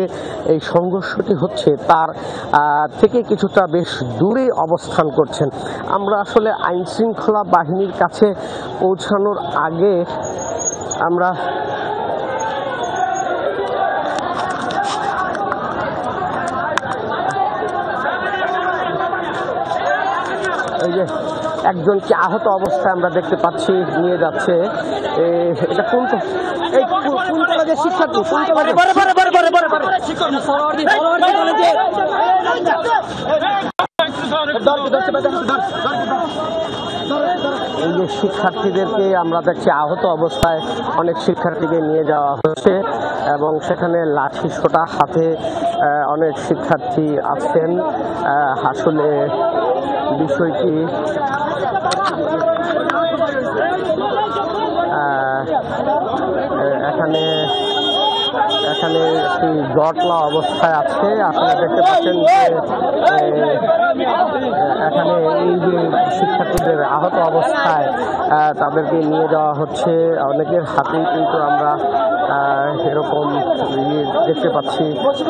এই সংঘর্ষটি হচ্ছে তার থেকে কিছুটা বেশ দূরে অবস্থান করছেন। আমরা আসলে আইন শৃঙ্খলা বাহিনীর কাছে পৌঁছানোর আগে আমরা এই যে একজনকে আহত অবস্থায় আমরা দেখতে পাচ্ছি, নিয়ে যাচ্ছে। এটা কোন কলেজের শিক্ষার্থী? এই যে শিক্ষার্থীদেরকে আমরা দেখছি আহত অবস্থায়, অনেক শিক্ষার্থীকে নিয়ে যাওয়া হচ্ছে এবং সেখানে লাঠি সোটা হাতে অনেক শিক্ষার্থী আছেন। আসলে বিষয়টি এখানে একটি জটলা অবস্থায় আছে। আপনারা দেখতে পাচ্ছেন যে এখানে এই যে শিক্ষার্থীদের আহত অবস্থায় তাদেরকে নিয়ে যাওয়া হচ্ছে। অনেকের হাতেই কিন্তু আমরা এরকম দেখতে পাচ্ছি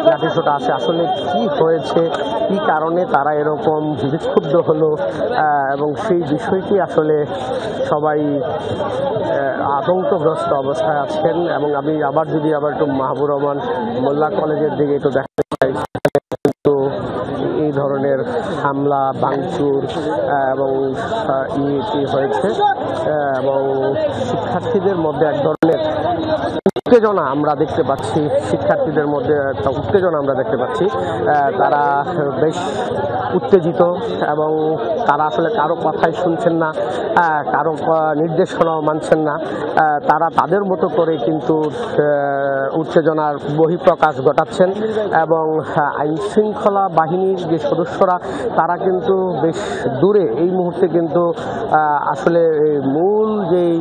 লাঠিসোঁটা আছে। আসলে কি হয়েছে, কি কারণে তারা এরকম বিক্ষুব্ধ হলো এবং সেই বিষয়টি আসলে সবাই আতঙ্কগ্রস্ত অবস্থায় আছেন। এবং আমি আবার একটু মাহবুবুর রহমান মোল্লা কলেজের দিকে একটু দেখাতে চাই, কিন্তু এই ধরনের হামলা ভাঙচুর এবং হয়েছে এবং শিক্ষার্থীদের মধ্যে এক ধরনের উত্তেজনা আমরা দেখতে পাচ্ছি। শিক্ষার্থীদের মধ্যে একটা উত্তেজনা আমরা দেখতে পাচ্ছি। তারা বেশ উত্তেজিত এবং তারা আসলে কারো কথাই শুনছেন না, কারো নির্দেশনাও মানছেন না। তারা তাদের মতো করে কিন্তু উত্তেজনার বহিঃপ্রকাশ ঘটাচ্ছেন এবং আইন শৃঙ্খলা বাহিনীর যে সদস্যরা তারা কিন্তু বেশ দূরে এই মুহূর্তে কিন্তু আসলে মূল যেই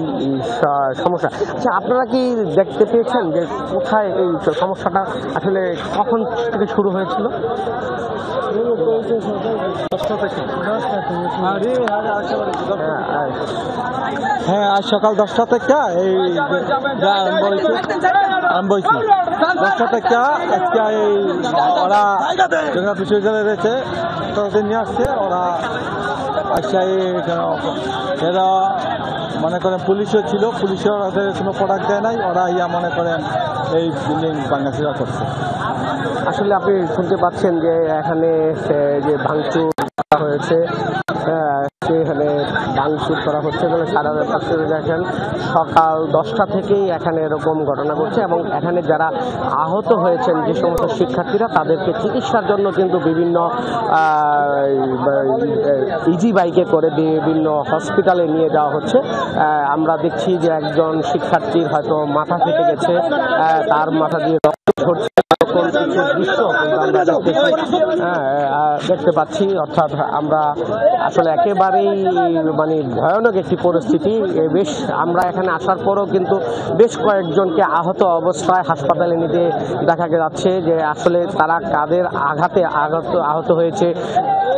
সমস্যা, আচ্ছা আপনারা কি দেখতে পেয়েছেন যে কোথায় এই সমস্যাটা আসলে কখন থেকে শুরু হয়েছিল? হ্যাঁ, আজ সকাল 10টা থেকে এই আরম্ভ হয়েছে। 10টা থেকে আজকে এই ওরা ঢাকা বিশ্ববিদ্যালয়ে রয়েছে, তাদের নিয়ে আসছে। ওরা আচ্ছা এরা মনে করেন পুলিশও ছিল, পুলিশের ওদের কোনো প্রোডাক্ট দেয় নাই। ওরা মনে করেন এই বিল্ডিং ভাঙাচুরা করছে। আসলে আপনি শুনতে পাচ্ছেন যে এখানে যে ভাঙচুর হয়েছে, সেখানে ভাঙচুর করা হচ্ছে বলে সারা ব্যাপারটা দেখেন সকাল 10টা থেকেই এখানে এরকম ঘটনা ঘটছে এবং এখানে যারা আহত হয়েছেন যে সমস্ত শিক্ষার্থীরা তাদেরকে চিকিৎসার জন্য কিন্তু বিভিন্ন ইজি বাইকে করে বিভিন্ন হসপিটালে নিয়ে যাওয়া হচ্ছে। আমরা দেখছি যে একজন শিক্ষার্থীর হয়তো মাথা ফেটে গেছে, তার মাথা দিয়ে রক্ত ঝরছে। সকল কিছু দৃশ্য কিন্তু আমরা দেখতে পাচ্ছি। অর্থাৎ আমরা আসলে একেবারেই মানে ভয়ানক একটি পরিস্থিতি। বেশ আমরা এখানে আসার পরও কিন্তু বেশ কয়েকজনকে আহত অবস্থায় হাসপাতালে নিতে দেখা যাচ্ছে, যে আসলে তারা কাদের আঘাতে আহত হয়েছে,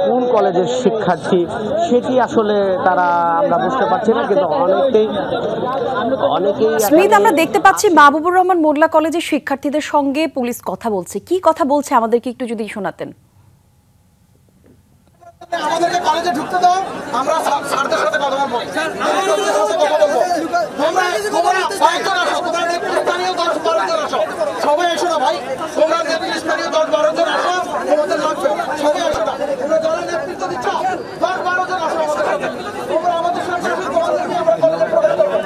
কোন কলেজের শিক্ষার্থী সেটি আসলে তারা আমরা বুঝতে পারছি না, কিন্তু অনেকেই স্মিথ আমরা দেখতে পাচ্ছি মাহবুবুর রহমান মোল্লা কলেজের শিক্ষার্থীদের সঙ্গে পুলিশ কথা বলছে। কি কথা বলছে আমাদেরকে একটু যদি শোনাতেন। আমাদেরকে কলেজে ঢুকতে দাও, আমরা স্যারদের সাথে কথা বলবো। সবাই এসো না ভাই, তোমরা নেতৃস্থানীয় 10-12 জন আসো, তোমাদের লাগবে সবাই এসো না। তোমরা দলের নেতৃত্ব দিচ্ছ, 10-12 জন আসো আমাদের সাথে, তোমরা আমাদের সাথে তোমাদেরকে আমরা কলেজে প্রবেশ করবো।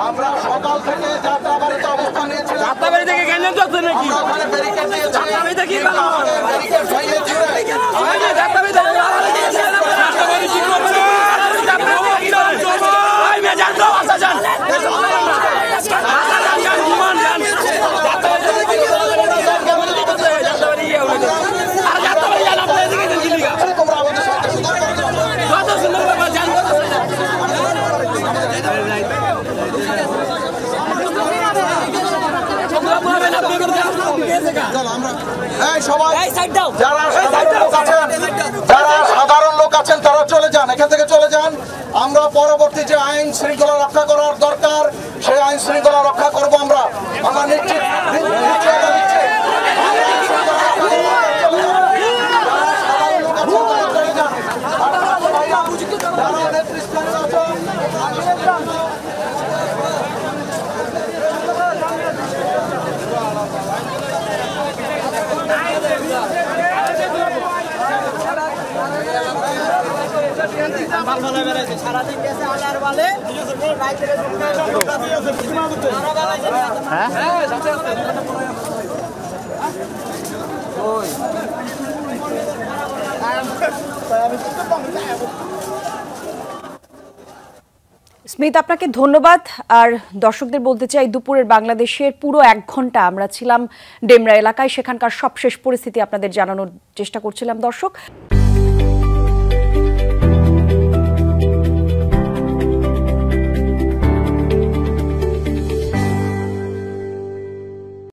আমরা সকাল থেকে যাত্রাবাড়িতে অবস্থান নিয়েছি। যাত্রাবাড়ি থেকে কেন যাচ্ছে নাকি? যাত্রাবাড়ি থেকে কি ভালো হবে? যাত্রাবাড়ি থেকে যাত্রাবাড়ি কি করছে? যাত্রাবাড়ি কি করছে? ভাই মে জান দাও আসা জান। জান বিমান জান। যাত্রাবাড়ি থেকে কি করছে? যাত্রাবাড়ি কি হলো? আর যাত্রাবাড়ি জান আপনি এদিকে দেন কি লিগা? তোমরা আমাদের সাথে কত সুন্দর ব্যাপার জান কত সুন্দর। যারা সাধারণ লোক আছেন তারা চলে যান, এখান থেকে চলে যান। আমরা পরবর্তী যে আইন শৃঙ্খলা রক্ষা করার দরকার সেই আইন শৃঙ্খলা রক্ষা করবো। আমরা নিশ্চিত সারাদিন গেছে আলার বালে স্মিথ আপনাকে ধন্যবাদ। আর দর্শকদের বলতে চাই দুপুরের বাংলাদেশের পুরো 1 ঘন্টা আমরা ছিলাম ডেমরা এলাকায়, সেখানকার সবশেষ পরিস্থিতি আপনাদের জানানোর চেষ্টা করছিলাম দর্শক।